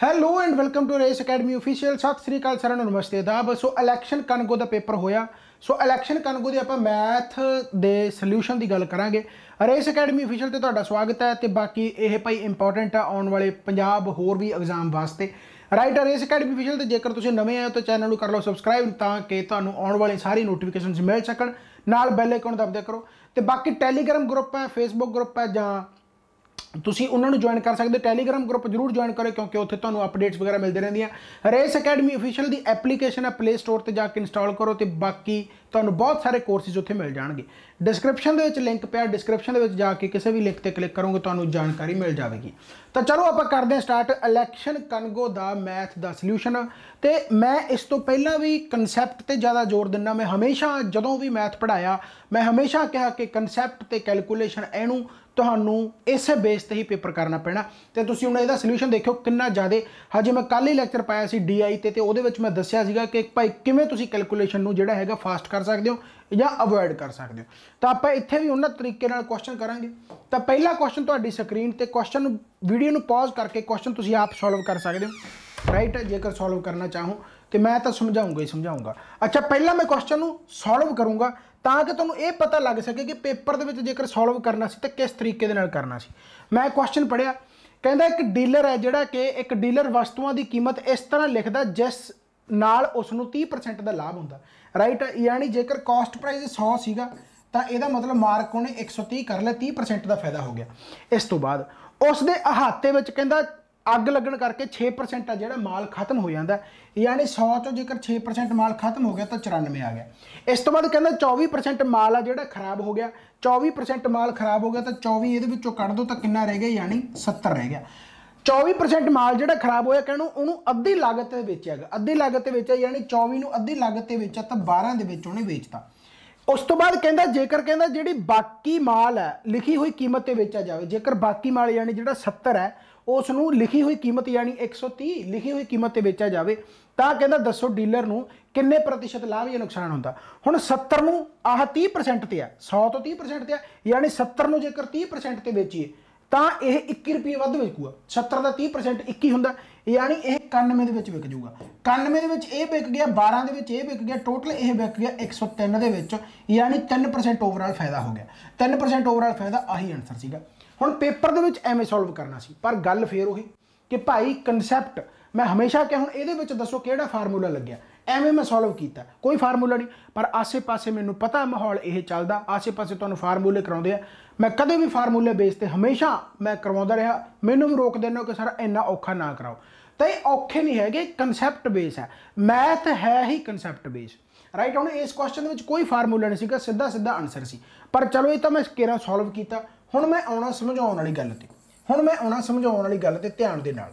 Hello and welcome to race academy official. सत श्री अकाल साਰਿਆਂ ਨੂੰ नमस्ते आदाब। सो इलैक्शन कनगो का पेपर होया। सो इलैक्शन कनगो की आप मैथ के सल्यूशन की गल करांगे। रेस अकेडमी ऑफिशियल ते तुहाडा स्वागत है। तो बाकी ये भाई इंपॉर्टेंट है आने वाले पंजाब होर भी एग्जाम वास्ते राइट। रेस अकेडमी ऑफिशियल ते जेकर तुसीं नवे आए हो तो चैनल कर लो सबसक्राइब ताकि तुहानूं आने वाली सारी नोटिफिकेशन मिल सकन। नाल बैल आइकन दबदे करो। तो बाकी टैलीग्राम ग्रुप है, फेसबुक ग्रुप है जां ਤੁਸੀਂ ਉਹਨਾਂ ਨੂੰ ਜੁਆਇਨ ਕਰ ਸਕਦੇ। ਟੈਲੀਗ੍ਰਾਮ ਗਰੁੱਪ ਜ਼ਰੂਰ ਜੁਆਇਨ ਕਰੋ क्योंकि ਉੱਥੇ ਤੁਹਾਨੂੰ ਅਪਡੇਟਸ ਵਗੈਰਾ ਮਿਲਦੇ ਰਹਿੰਦੀਆਂ। ਰੇਸ ਅਕੈਡਮੀ ਅਫੀਸ਼ੀਅਲ ਦੀ ਐਪਲੀਕੇਸ਼ਨ ਹੈ ਪਲੇ ਸਟੋਰ ਤੇ ਜਾ ਕੇ ਇੰਸਟਾਲ ਕਰੋ ਤੇ ਬਾਕੀ ਤੁਹਾਨੂੰ ਬਹੁਤ ਸਾਰੇ ਕੋਰਸਿਸ ਉੱਥੇ ਮਿਲ ਜਾਣਗੇ। ਡਿਸਕ੍ਰਿਪਸ਼ਨ ਦੇ ਵਿੱਚ ਲਿੰਕ ਪਿਆ, ਡਿਸਕ੍ਰਿਪਸ਼ਨ ਦੇ ਵਿੱਚ ਜਾ ਕੇ ਕਿਸੇ ਵੀ ਲਿੰਕ ਤੇ ਕਲਿੱਕ ਕਰੋਗੇ ਤੁਹਾਨੂੰ ਜਾਣਕਾਰੀ ਮਿਲ ਜਾਵੇਗੀ। ਤਾਂ ਚਲੋ ਆਪਾਂ ਕਰਦੇ ਹਾਂ ਸਟਾਰਟ ਇਲੈਕਸ਼ਨ ਕਨਗੋ ਦਾ ਮੈਥ ਦਾ ਸੋਲੂਸ਼ਨ। ਤੇ ਮੈਂ ਇਸ ਤੋਂ ਪਹਿਲਾਂ ਵੀ ਕਨਸੈਪਟ ਤੇ ਜ਼ਿਆਦਾ ਜ਼ੋਰ ਦਿੰਦਾ। ਮੈਂ ਹਮੇਸ਼ਾ ਜਦੋਂ ਵੀ ਮੈਥ ਪੜ੍ਹਾਇਆ ਮੈਂ ਹਮੇਸ਼ਾ ਕਿਹਾ ਕਿ ਕਨਸੈਪਟ ਤੇ ਕੈਲਕੂਲੇਸ਼ਨ ਇਹਨੂੰ ਤੁਹਾਨੂੰ ਇਸੇ ਬੇਸ ਤੇ ਹੀ ਪੇਪਰ ਕਰਨਾ ਪੈਣਾ। ਤੇ ਤੁਸੀਂ ਹੁਣ ਇਹਦਾ ਸੋਲੂਸ਼ਨ ਦੇਖਿਓ ਕਿੰਨਾ ਜ਼ਿਆਦਾ। ਹਜੇ ਮੈਂ ਕੱਲ ਹੀ ਲੈਕਚਰ ਪਾਇਆ ਸੀ DI ਤੇ ਉਹਦੇ ਵਿੱਚ ਮੈਂ ਦੱਸਿਆ ਸੀਗਾ ਕਿ ਭਾਈ ਕਿਵੇਂ ਤੁਸੀਂ ਕੈਲਕੂਲੇਸ਼ਨ ਨੂੰ ਜਿਹੜਾ ਹੈਗਾ ਫਾਸਟ ਕਰ ਸਕਦੇ ਹੋ ਜਾਂ ਅਵੋਇਡ ਕਰ ਸਕਦੇ ਹੋ। ਤਾਂ ਆਪਾਂ ਇੱਥੇ ਵੀ ਉਹਨਾਂ ਤਰੀਕੇ ਨਾਲ ਕੁਐਸਚਨ ਕਰਾਂਗੇ। ਤਾਂ ਪਹਿਲਾ ਕੁਐਸਚਨ ਤੁਹਾਡੀ ਸਕਰੀਨ ਤੇ ਕੁਐਸਚਨ ਨੂੰ ਵੀਡੀਓ ਨੂੰ ਪੌਜ਼ ਕਰਕੇ ਕੁਐਸਚਨ ਤੁਸੀਂ ਆਪ ਸੋਲਵ ਕਰ ਸਕਦੇ ਹੋ ਰਾਈਟ। ਜੇਕਰ ਸੋਲਵ ਕਰਨਾ ਚਾਹੋ तो मैं तो समझाऊंगा ही समझाऊंगा। अच्छा पहला मैं क्वेश्चन नूं सॉल्व करूँगा ताकि तुहानूं ये पता लग सके कि पेपर दे विच जेकर सॉल्व करना सी तो किस तरीके दे नाल करना सी। मैं क्वेश्चन पढ़िया कहंदा एक डीलर है जिहड़ा कि एक डीलर वस्तुओं की कीमत इस तरह लिखदा जिस नाल उसनूं 30% का लाभ हुंदा राइट। यानी जेकर कॉस्ट प्राइस 100 सीगा तो यदा मतलब मार्क उन्हें 130 कर लिया, 30% का फायदा हो गया। इस तो बाद उस दे अहाते विच कहंदा अग लगन करके 6% आ जिहड़ा माल खत्म हो जाता। यानी 100 चों जेकर 6% माल खत्म हो गया तो 94 आ गया। इस तो बाद कहना 24% माल आ जिहड़ा खराब हो गया। 24% माल खराब हो गया तो 24 ये कट दो तो कितना रह गया यानी 70 रह गया। 24% माल जिहड़ा खराब होया कहणों उहनूं अद्धी लागत ते बेचिया गया। अद्धी लागत ते बेचिया यानी 24 नूं अद्धी लागत ते बेचा तो 12 दे विच उहने बेचता। उस तो बाद कहंदा जेकर कहंदा जिहड़ी बाकी माल है लिखी हुई कीमत ते बेचा जाए। जेकर बाकी माल यानी जिहड़ा 70 है उसनूं लिखी हुई कीमत यानी 130 लिखी हुई कीमत ते बेचा जाए तो कहंदा दसो डीलर नूं किन्ने प्रतिशत लाभ या नुकसान होंदा। हुण 70 नूं आह 30% ते है, 100 तो 30% ते है यानी 70 नूं जेकर 30% ते बेचीए तो यह 21 रुपये वध विकूगा। 70 का 30% 21 हुंदा यानी यह 91 दे विच विक जूगा। 91 दे विच यह विक गया, 12 दे विच यह विक गया, टोटल यह विक गया 103 दे विच यानी 3% ओवरऑल फायदा हो गया। 3% ओवरऑल फायदा आही आंसर सीगा। हुण पेपर दे विच एवें सॉल्व करना सी पर गल फिर उही कि भाई कनसैप्ट मैं हमेशा क्या हुण इहदे विच दसो किहड़ा फार्मूला लग्या। एवें मैं सॉल्व किया कोई फार्मूला नहीं पर आसे पासे मैनूं पता माहौल यह चलदा। आसे पासे तुहानूं फार्मूले कराउंदे आ। मैं कदे भी फार्मूले बेस ते हमेशा मैं करवाउंदा रहा। मैनूं भी रोक देना कि सर इन्ना औखा ना कराओ। तो ये औखे नहीं है, कनसैप्ट बेस है। मैथ है ही कनसैप्ट बेस राइट। हुण इस क्वेश्चन में कोई फार्मूला नहीं सीगा, सीधा सीधा आंसर सी। पर चलो ये तो मैं केरा सॉल्व किया। हुण मैं आउणा समझाउण वाली गल ते हुण मैं आउणा समझाउण वाली गल ते ध्यान दे नाल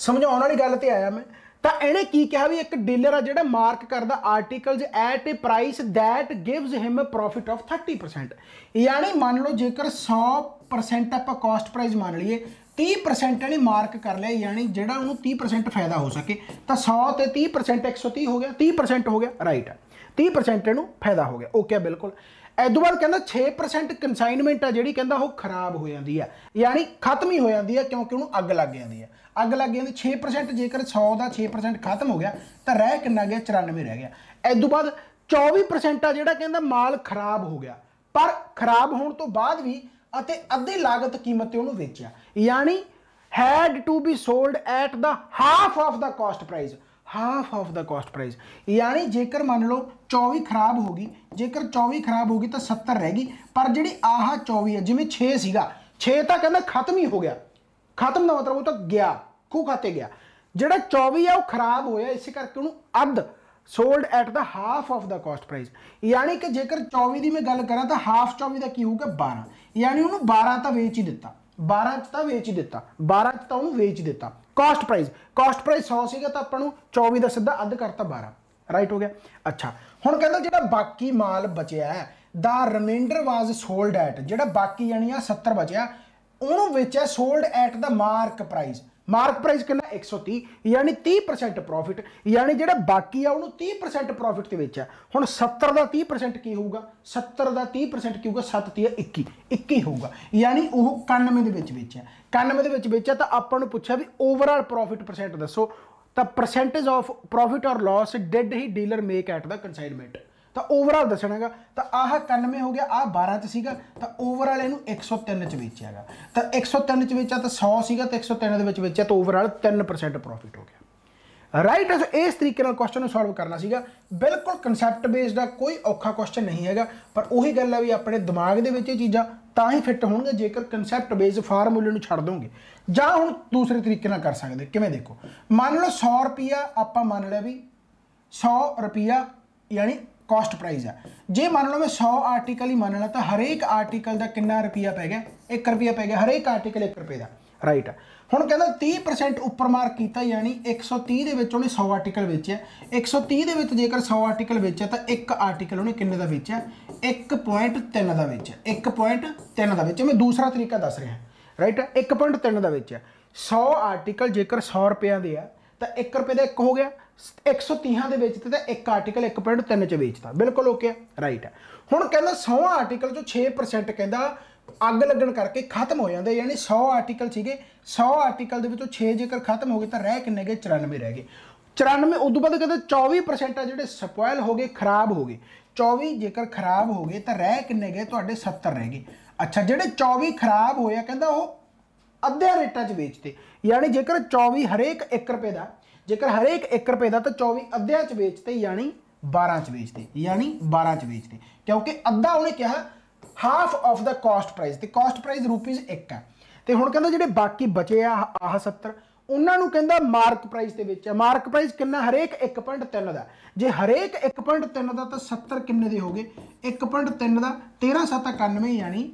समझाउण वाली गल ते आया मैं। तो इन्हें की कहा भी एक डीलर है जिहड़ा मार्क करदा articles at a price that gives him profit of 30%। यानी मान लो जेकर 100% आप कॉस्ट प्राइस मान लीए 30% ने मार्क कर लिया यानी जिहड़ा उन्होंने 30% फायदा हो सके तो 100 ते 30% 130 हो गया, 30% हो गया राइट है। 30% इनू फायदा हो गया ओके बिल्कुल। इस बाद कहना 6% कंसाइनमेंट है जी कहता वो खराब हो जाती है यानी खत्म ही हो जाती है क्योंकि उन्होंने अग लग जाती है। अग लग जाती 6% जेकर 100 का 6% खत्म हो गया तो रह कितना गया 94 रह गया। इस बाद 24% है जोड़ा कहता माल खराब हो गया पर खराब होने तो बाद भी अते अद्धी लागत कीमत उन्होंने बेचा यानी had to be sold at the half of the cost price. Half of the cost price यानी जेकर मान लो 24 खराब होगी, जेकर 24 खराब होगी तो 70 रहेगी पर जी आह 24 है जिमें 6 सीगा 6 तो कहना खत्म ही हो गया। खत्म का मतलब वो तो गया खूह खाते गया। जोड़ा 24 है वो खराब होया इस करके उन्होंने अद्ध sold at the half of the cost price. यानी कि जेकर 24 की मैं गल करा तो हाफ 24 का की होगा 12 यानी उन्होंने 12 तो वेच ही दिता, 12 तो वेच ही दिता, 12 तो उन्होंने वेच दिता। कॉस्ट प्राइस 100 सीगा तो आपको 24 का सीधा अद्ध करता 12 राइट हो गया। अच्छा हुण कहंदा जिहड़ा बाकी माल बचिया है the remainder was sold at जिहड़ा बाकी यानी 70 बचिया उन्होंने बेचा sold at the mark price. Mark price ਕਿੰਨਾ 130 यानी 30% प्रॉफिट यानी ਜਿਹੜਾ ਬਾਕੀ ਆ ਉਹਨੂੰ 30% प्रॉफिट ਤੇ ਵੇਚਿਆ। ਹੁਣ 70 ਦਾ 30% ਕੀ ਹੋਊਗਾ 70 ਦਾ 30% ਕੀ ਹੋਊਗਾ 7 30 21 21 ਹੋਊਗਾ यानी ਉਹ 91 ਦੇ ਵਿੱਚ ਵੇਚਿਆ 91 ਦੇ ਵਿੱਚ ਵੇਚਿਆ ਤਾਂ ਆਪਾਂ ਨੂੰ ਪੁੱਛਿਆ ਵੀ ਓਵਰਆਲ ਪ੍ਰੋਫਿਟ ਪਰਸੈਂਟ ਦੱਸੋ ਤਾਂ परसेंटेज ऑफ प्रॉफिट और loss did he dealer make at the consignment तो ओवरऑल दसणागा तो आह 91 हो गया आ 12 च सीगा तो ओवरऑल इनू 103 च बेचियागा तो 103 च बेचा तो 100 सीगा तो 103 दे विच बेचिया तो ओवरऑल 3% प्रॉफिट हो गया राइट। इस तरीके नाल क्वेश्चन सॉल्व करना सीगा बिल्कुल कंसैप्ट बेस्ड आ कोई औखा क्वेश्चन नहीं हैगा पर उही गल है भी अपने दिमाग दे विच चीज़ां तां ही फिट होणगे जेकर कंसैप्ट बेस्ड फार्मूले नूं छड्ड दोगे जां हुण दूसरे तरीके नाल कर सकदे किवें देखो मान लो 100 रुपया आपां मान लिया भी 100 रुपया यानी कॉस्ट प्राइस है जे मान लो मैं 100 आर्टिकल ही मान ला तो हरेक आर्टिकल का कितना रुपया पै गया 1 रुपया पै गया हरेक आर्टिकल 1 रुपये का राइट। हुण कहंदा 30% उपर मार्क किया यानी 130 दे विच उहने 100 आर्टिकल बेचे 130 दे विच जेकर 100 आर्टिकल बेचे तो एक आर्टिकल उहने किन्ने दा बेचे 1.3 दा बेचे 1.3 दा बेचे मैं दूसरा तरीका दस रहा राइट 1.3 दा बेचे 100 आर्टिकल जेकर 100 रुपया दे आ तो 1 रुपये का 1 हो गया 130 दे बेचते तो एक आर्टिकल 1.3 च बेचता बिल्कुल ओके राइट है। हुण कहंदा 100 आर्टिकल चो 6% कहंदा अग लगन करके खत्म हो जाते यानी 100 आर्टिकल सीगे 100 आर्टिकल के विचों 6 जेकर खत्म हो गए तो रह किन्ने गए 94 रह गए 94 उदों बाद कहते 24% आ जिहड़े स्पॉयल हो गए खराब हो गए 24 जेकर खराब हो गए तो रह किन्ने गए तुहाडे 70 रह गए। अच्छा जिहड़े 24 खराब होया कहंदा वो अद्धिया रेटां च बेचते यानी जेकर 24 हरेक 1 रुपये का जेकर हरेक 1 रुपये का तो 24 अद्धिया च बेचते यानी 12 च बेचते यानी 12 च बेचते क्योंकि अद्धा उन्हें कहा half of the cost price तो कॉस्ट प्राइस रुपीज़ 1 है तो हुण कहंदा जिहड़े बाकी बचे आह 70 उन्होंने कहंदा मार्क प्राइस ते बेचया मार्क प्राइस कितना हरेक 1.3 का जे हरेक 1.3 का तो 70 किन्ने दे हो गए 1.3 का 13 7 91 यानी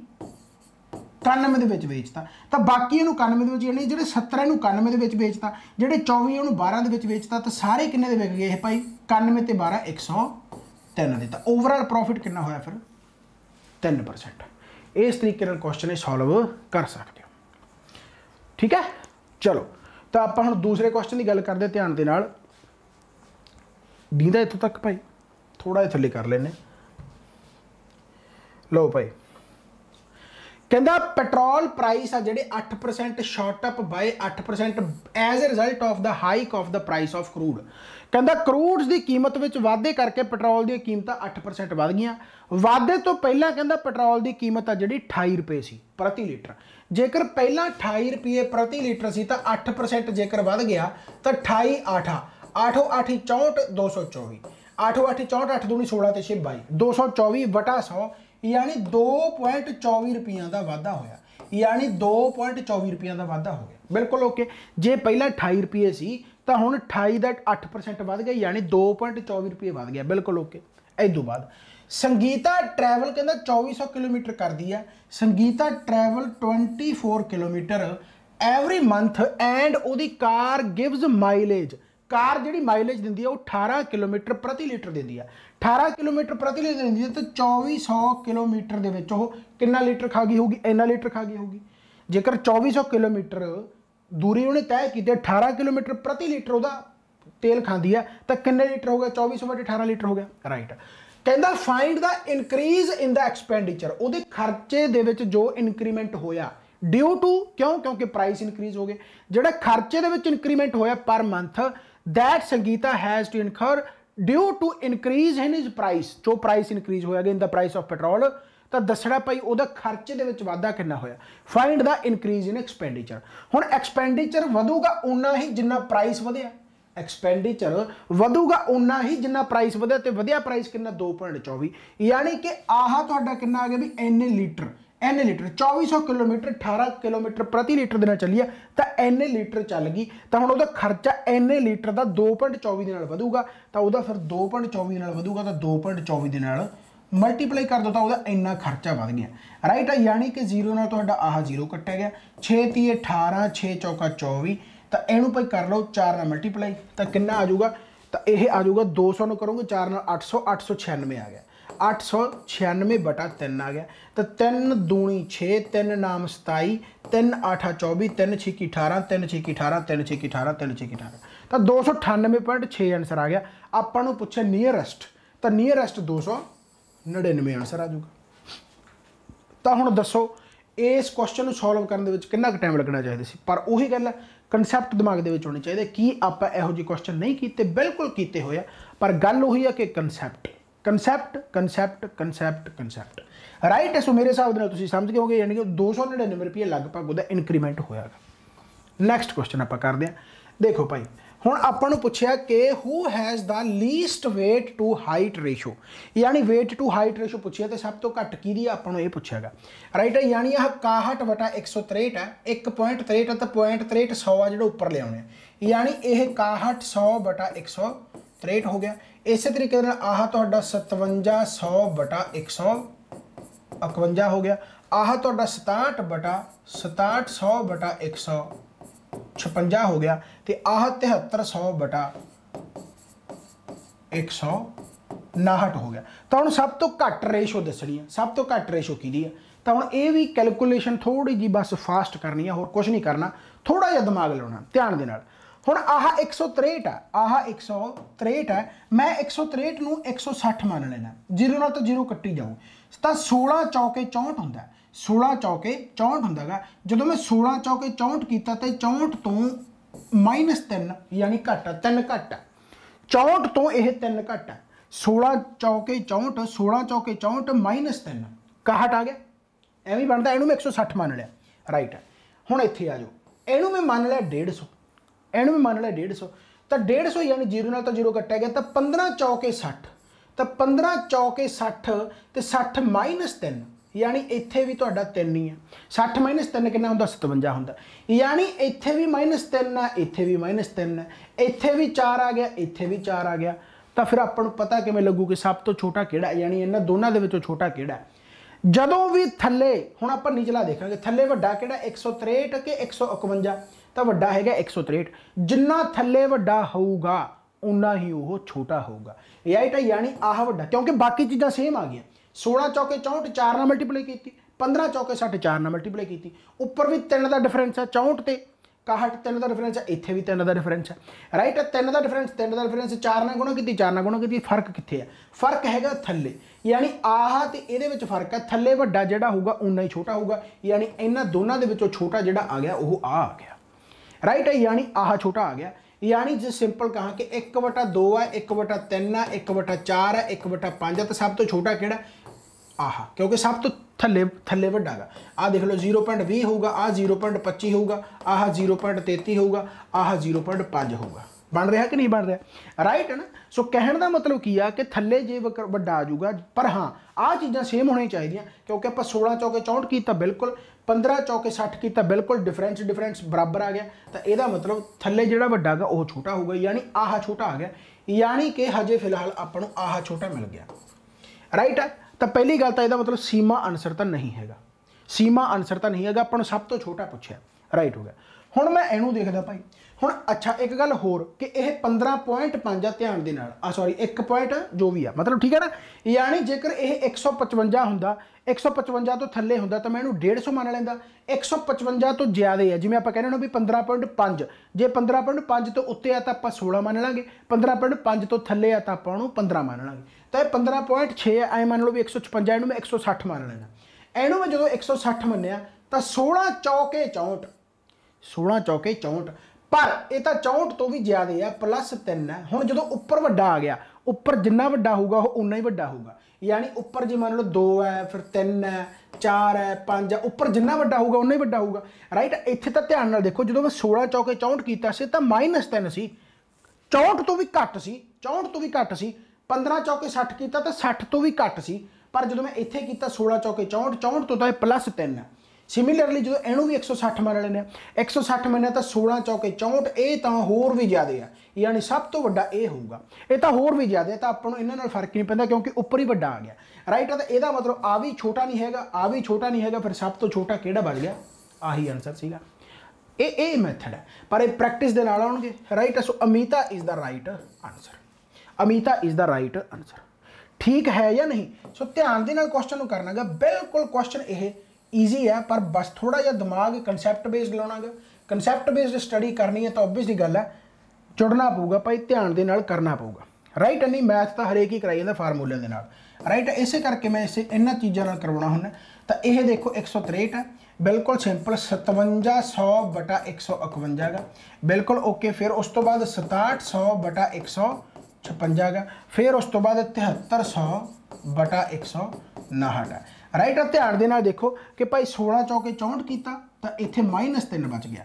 91 ਦੇ ਵਿੱਚ ਵੇਚਤਾ ਤਾਂ ਬਾਕੀ ਇਹਨੂੰ 91 ਦੇ ਵਿੱਚ ਯਾਨੀ ਜਿਹੜੇ 70 ਇਹਨੂੰ 91 ਦੇ ਵਿੱਚ ਵੇਚਤਾ ਜਿਹੜੇ 24 ਉਹਨੂੰ 12 ਦੇ ਵਿੱਚ ਵੇਚਤਾ ਤਾਂ ਸਾਰੇ ਕਿੰਨੇ ਦੇ ਵਿਕ ਗਏ ਇਹ ਭਾਈ 91 ਤੇ 12 103 ਦੇ ਤਾਂ ਓਵਰਆਲ ਪ੍ਰੋਫਿਟ ਕਿੰਨਾ ਹੋਇਆ ਫਿਰ 3%। ਇਸ ਤਰੀਕੇ ਨਾਲ ਕੁਐਸਚਨ ਸੋਲਵ ਕਰ ਸਕਦੇ ਹੋ ਠੀਕ ਹੈ। ਚਲੋ ਤਾਂ ਆਪਾਂ ਹੁਣ ਦੂਸਰੇ ਕੁਐਸਚਨ ਦੀ ਗੱਲ ਕਰਦੇ ਧਿਆਨ ਦੇ ਨਾਲ ਦੀਦਾ ਇੱਥੋਂ ਤੱਕ ਭਾਈ ਥੋੜਾ ਜਿਹਾ ਥੱਲੇ ਕਰ ਲੈਨੇ ਲਓ ਭਾਈ कहता पेट्रोल प्राइस आ जिहड़े 8% shot up by 8% as a result of the hike of the price of crude कहता क्रूड्स की कीमत में वाधे करके पेट्रोल दी कीमत 8% वध गईयां वाधे तो पहला कहता पेट्रोल की कीमत आ जिहड़ी 28 रुपये सी प्रति लीटर जेकर पहला 28 रुपये प्रति लीटर सी तो 8% जेकर वध गया तो 28 8 8 8 64 224 8 8 64 8 दूनी 16 ते 22 224 बटा 100 यानी 2.24 रुपये का वाधा होया यानी 2.24 रुपये का वाधा हो गया बिल्कुल ओके। जे पहला 28 रुपये सी तो हुण 28 का 8% वध गया यानी 2.24 रुपये वध गया बिल्कुल ओके। इस तो बाद संगीता ट्रैवल कहता 2400 किलोमीटर कर दी है Sangeeta travel 24 kilometre every month and उहदी कार गिव्स माइलेज कार जी माइलेज दी है 18 किलोमीटर प्रति लीटर दी है 18 किलोमीटर प्रति लीटर दी है तो 2400 किलोमीटर के कितना लीटर खा गई होगी इन्ना लीटर खा गई होगी जेकर 2400 किलोमीटर दूरी उन्हें तय की 18 किलोमीटर प्रति लीटर वह तेल खाती है तो किन्ने लीटर हो गया 2400 बटे 18 लीटर हो गया राइट। कहता find the increase in the expenditure वो खर्चे दे जो इनक्रीमेंट होया ड्यू टू क्यों क्योंकि प्राइस इनक्रीज हो गए जोड़े खर्चे दे इनक्रीमेंट होया per month that Sangeeta has to incur due to increase in its price जो प्राइस इनक्रीज होया in the price of petrol तो दसना भाई वह खर्चे के वाधा कितना होया find the increase in expenditure हुण एक्सपेंडिचर वधूगा उन्ना ही जिन्ना प्राइस वधिया एक्सपेंडिचर वधूगा उन्ना ही जिन्ना प्राइस वधिया तो वधिया प्राइस कितना 2.24 यानी कि आह तुहाडा कितना आ गया भी इन्ने लीटर 2400 किलोमीटर 18 किलोमीटर प्रति लीटर देना चलिए तो इन्ने लीटर चल गई तो हुण उहदा खर्चा इन्ने लीटर का 2.24 दे नाल वधूगा तो उहदा फिर 2.24 दे नाल वधूगा तो 2.24 दे नाल मल्टीप्लाई कर दो तो वह इन्ना खर्चा बढ़ गया राइट है यानी कि जीरो ना तो आह जीरो कट्टिया गया 6 30 18 6 चौका 24 तो इनू भाई कर लो 4 ना मल्टीप्लाई तो कितना आ जाऊगा तो यह आ जाऊगा 200 में करोगे 4 ना 800 896 आ गया 896 बटा 3 आ गया तो 3 दूनी 6 3 नाम 27 3 8 24 3 6 18 3 6 18 3 6 18 3 6 18 तो 298.6 आंसर आ गया। ਆਪਾਂ ਨੂੰ ਪੁੱਛਿਆ ਨੀਅਰੈਸਟ, ਤਾਂ ਨੀਅਰੈਸਟ 299 ਆंसर आ जाऊगा। ਤਾਂ ਹੁਣ ਦੱਸੋ ਇਸ ਕੁਐਸਚਨ ਨੂੰ ਸੋਲਵ ਕਰਨ ਦੇ ਵਿੱਚ ਕਿੰਨਾ ਕੁ ਟਾਈਮ ਲੱਗਣਾ ਚਾਹੀਦਾ ਸੀ? ਪਰ ਉਹੀ ਗੱਲ ਹੈ, ਕਨਸੈਪਟ ਦਿਮਾਗ ਦੇ ਵਿੱਚ ਹੋਣੇ ਚਾਹੀਦੇ। ਕੀ ਆਪਾਂ ਇਹੋ ਜਿਹੇ ਕੁਐਸਚਨ ਨਹੀਂ ਕੀਤੇ? ਬਿਲਕੁਲ ਕੀਤੇ ਹੋਏ ਆ, ਪਰ ਗੱਲ ਉਹੀ ਆ ਕਿ concept concept concept concept concept right ਹੈ। ਸੋ ਮੇਰੇ ਹਿਸਾਬ ਦੇ ਨਾਲ ਤੁਸੀਂ ਸਮਝ ਗਏ ਹੋਗੇ, ਯਾਨੀ ਕਿ 299 ਰੁਪਏ ਲਗਭਗ ਉਹਦਾ ਇਨਕਰੀਮੈਂਟ ਹੋਇਆਗਾ। ਨੈਕਸਟ ਕੁਐਸਚਨ ਆਪਾਂ ਕਰਦੇ ਹਾਂ। ਦੇਖੋ ਭਾਈ, ਹੁਣ ਆਪਾਂ ਨੂੰ ਪੁੱਛਿਆ ਕਿ who has the least weight to height ratio, यानी weight to height ratio ਪੁੱਛਿਆ ਤੇ ਸਭ ਤੋਂ ਘੱਟ ਕਿਹਦੀ ਆ ਆਪਾਂ ਨੂੰ ਇਹ ਪੁੱਛਿਆਗਾ। ਰਾਈਟ ਹੈ, यानी ਆਹ 61/163 ਹੈ, 1.63 ਤਾਂ 0.63 100 ਆ ਜਿਹੜਾ ਉੱਪਰ ਲਿਆਉਣੇ, यानी ਇਹ 61/100/163 ਹੋ ਗਿਆ। ਇਸੇ ਤਰੀਕੇ ਨਾਲ ਆਹ ਤੁਹਾਡਾ 57/100/151 ਹੋ ਗਿਆ। ਆਹ ਤੁਹਾਡਾ 67/156 ਹੋ ਗਿਆ ਤੇ ਆਹ 73/159 ਹੋ ਗਿਆ। ਤਾਂ ਹੁਣ ਸਭ ਤੋਂ ਘੱਟ ਰੇਸ਼ੋ ਦੱਸਣੀ ਹੈ, ਸਭ ਤੋਂ ਘੱਟ ਰੇਸ਼ੋ ਕਿਹਦੀ ਹੈ? ਤਾਂ ਹੁਣ ਇਹ ਵੀ ਕੈਲਕੂਲੇਸ਼ਨ ਥੋੜੀ ਜੀ ਬਸ ਫਾਸਟ ਕਰਨੀ ਹੈ, ਹੋਰ ਕੁਝ ਨਹੀਂ ਕਰਨਾ, ਥੋੜਾ ਜਿਹਾ ਦਿਮਾਗ ਲਾਉਣਾ ਧਿਆਨ ਦੇ ਨਾਲ। ਹੁਣ ਆਹ 163 ਆ, ਆਹ 163 ਹੈ, ਮੈਂ 163 ਨੂੰ 160 ਮੰਨ ਲੈਣਾ, 0 ਨਾਲ ਤਾਂ 0 ਕੱਟੀ ਜਾਊ, ਤਾਂ 16 ਚੌਕੇ 64 ਹੁੰਦਾ, 16 ਚੌਕੇ 64 ਹੁੰਦਾ ਗਾ। ਜਦੋਂ ਮੈਂ 16 ਚੌਕੇ 64 ਕੀਤਾ ਤੇ 64 ਤੋਂ -3 यानी घट 3 घट 64 तो यह 3 घट 16 चौके 64 16 चौके 64 -3 61 आ गया। एवं बनता, इनू मैं 160 मान लिया। राइट है, हुण इत्थे आ जाओ, इनू मैं मान लिया 150, इनू मैं मान लिया 150, तो 150 यानी 0 नाल तो 0 कट्टिया गया, तो 15 चौके 60, तो 15 चौके 60 तो 60 -3 यानी इत्थे भी तुहाडा 3 ही है। 60 -3 कितना हुंदा? 57 हुंदा, यानी इत्थे भी -3 है, इत्थे भी -3 है, इत्थे भी 4 आ गया, इत्थे भी 4 आ गया। तो फिर आपां नूं पता किवें लगू कि सब तो छोटा किहड़ा, यानी इन्हां दोनां दे विचों छोटा किहड़ा? जदों भी थल्ले, हुण आपां निचला देखांगे, थल्ले वड्डा किहड़ा 163 कि 151? तो वड्डा हैगा 163। जिन्ना थल्ले वड्डा होऊगा उन्ना ही वो छोटा होऊगा। राइट है, यानी आह वड्डा, क्योंकि बाकी चीज़ां सेम आ गई। 16 चौके 64 4 नाल मल्टीप्लाई की, 15 चौके 60 4 नाल मल्टीप्लाई की, उपर भी 3 का डिफरेंस है, 64 ते 61 3 का डिफरेंस है, इत्थे भी 3 का डिफरेंस है। राइट है, 3 का डिफरेंस 4 नाल गुणा की, 4 नाल गुणा की, फर्क कित्थे है? फर्क हैगा थल्ले, यानी आह ते इहदे विच फर्क है, थल्ले वड्डा जिहड़ा होगा उन्ना ही छोटा होगा, यानी इन्हां दोनां दे विचों छोटा जिहड़ा आ गया वो आ गया। राइट है, यानी आह छोटा आ गया। यानी जो सिंपल कहा कि 1/2 है, 1/3 है, 1/4 है, 1/5 है, तो सब तो छोटा किहड़ा? आह, क्योंकि सब तो थल्ले थल्ले वड्डा गा। आ देख लो 0.20 होगा, आ 0.25 होगा, आह 0.33 होगा, आह 0.5 होगा। बन रहा कि नहीं बन रहा? राइट है ना। सो कहने का मतलब की आ कि थल्ले जे वड्डा आ जाऊगा, पर हाँ आ चीज़ां सेम होनी चाहिए, क्योंकि आप 16 चौके 64 किया बिल्कुल, 15 चौके 60 किया बिल्कुल, डिफरेंस बराबर आ गया। तो यदा मतलब थल्ले जिहड़ा वड्डा गा वो छोटा होगा, यानी आह छोटा आ गया, यानी कि हजे फिलहाल आपां नूं आह छोटा मिल गया। राइट है, तो पहली गल तो यदा मतलब सीमा आंसर तो नहीं है, सीमा आंसर तो नहीं है, आपां सब तो छोटा पूछा। राइट हो गया। हुण मैं इनू देखदा भाई, हुण अच्छा एक गल होर कि यह 15.5 आ, ध्यान दे नाल, सॉरी 1 पॉइंट जो भी आ, मतलब ठीक है ना। यानी जेकर यह 155 हुंदा, 155 तो थल्ले हुंदा तो मैं इनू 150 मान लैंदा, 155 तो ज़्यादा है, जिवें आपां कहने भी 15.5, जे 15.5 तो उत्ते आ तो आपां 16 मान लांगे, 15.5 तो थल्ले आ तो आपां उहनूं 15 मान लांगे। तो 15.6 है, ऐ मान लो भी 156, इनू मैं 160 मान लेना। इनू मैं जो 160 मन्निया तो 16 चौके 64, 16 चौके 64, पर यह तो 64 तो भी ज़्यादा है, +3 है। हुण जो उपर वड्डा आ गया, उपर जिन्ना वड्डा होगा वो उन्ना ही वड्डा होगा, यानी उपर जे मान लो 2 है, फिर 3 है, 4 है, 5 है, उपर जिन्ना वड्डा होगा उन्ना ही वड्डा होगा। राइट, इत्थे तो ध्यान नाल देखो, जो मैं 16 चौके 64 किया सी तो -3 सी, 64 तो भी घट सी, 64 तो भी घट सी, 15 चौके 60 किया तो 60 तो भी घट सी, पर जो मैं इत्थे किया 16 चौके 64, 64 तो +3 है। सिमिलरली जो इनू भी 160 मान लेने, 160 मन्निया तो 16 चौके 64, ये तो होर भी ज़्यादा है, यानी सब तो वड्डा ये होगा, ये तो होर भी ज़्यादा है, तो आपको इन्हां नाल फर्क नहीं पैंदा, क्योंकि उपर ही वड्डा आ गया। राइट है, तो यदा मतलब आ भी छोटा नहीं हैगा, आ भी छोटा नहीं हैगा, फिर सब तो छोटा किहड़ा बच गया? आही आंसर सीगा। ये मैथड है, पर ये प्रैक्टिस दे नाल आउणगे। राइट है, so Amita is the right answer, Amita is the right answer. ठीक है या नहीं? सो ध्यान दे नाल क्वेश्चन करना गा, बिल्कुल क्वेश्चन ये ईजी है, पर बस थोड़ा जिहा दिमाग कंसैप्ट बेस्ड लाना गा। कंसैप्ट बेस्ड स्टडी करनी है तो ओबवियसली गल है जुड़ना पऊगा भाई, ध्यान दे नाल करना पऊगा, राइट। नहीं मैथ तो हरेक ही कराई जाता फार्मूलिਆਂ ਦੇ ਨਾਲ, राइट। इस करके मैं इसे इन्हां चीज़ों नाल करवाउणा हुंदा। तो यह देखो 163 है, बिल्कुल सिंपल 5700/151 गा, बिल्कुल ओके। फिर उस तो बाद 6700/156 गा, फिर उस तो बाद 7300/159 है, राइट। ध्यान दे नाल देखो कि भाई 16 चौके 64 किया तो इत्थे -3 बच गया,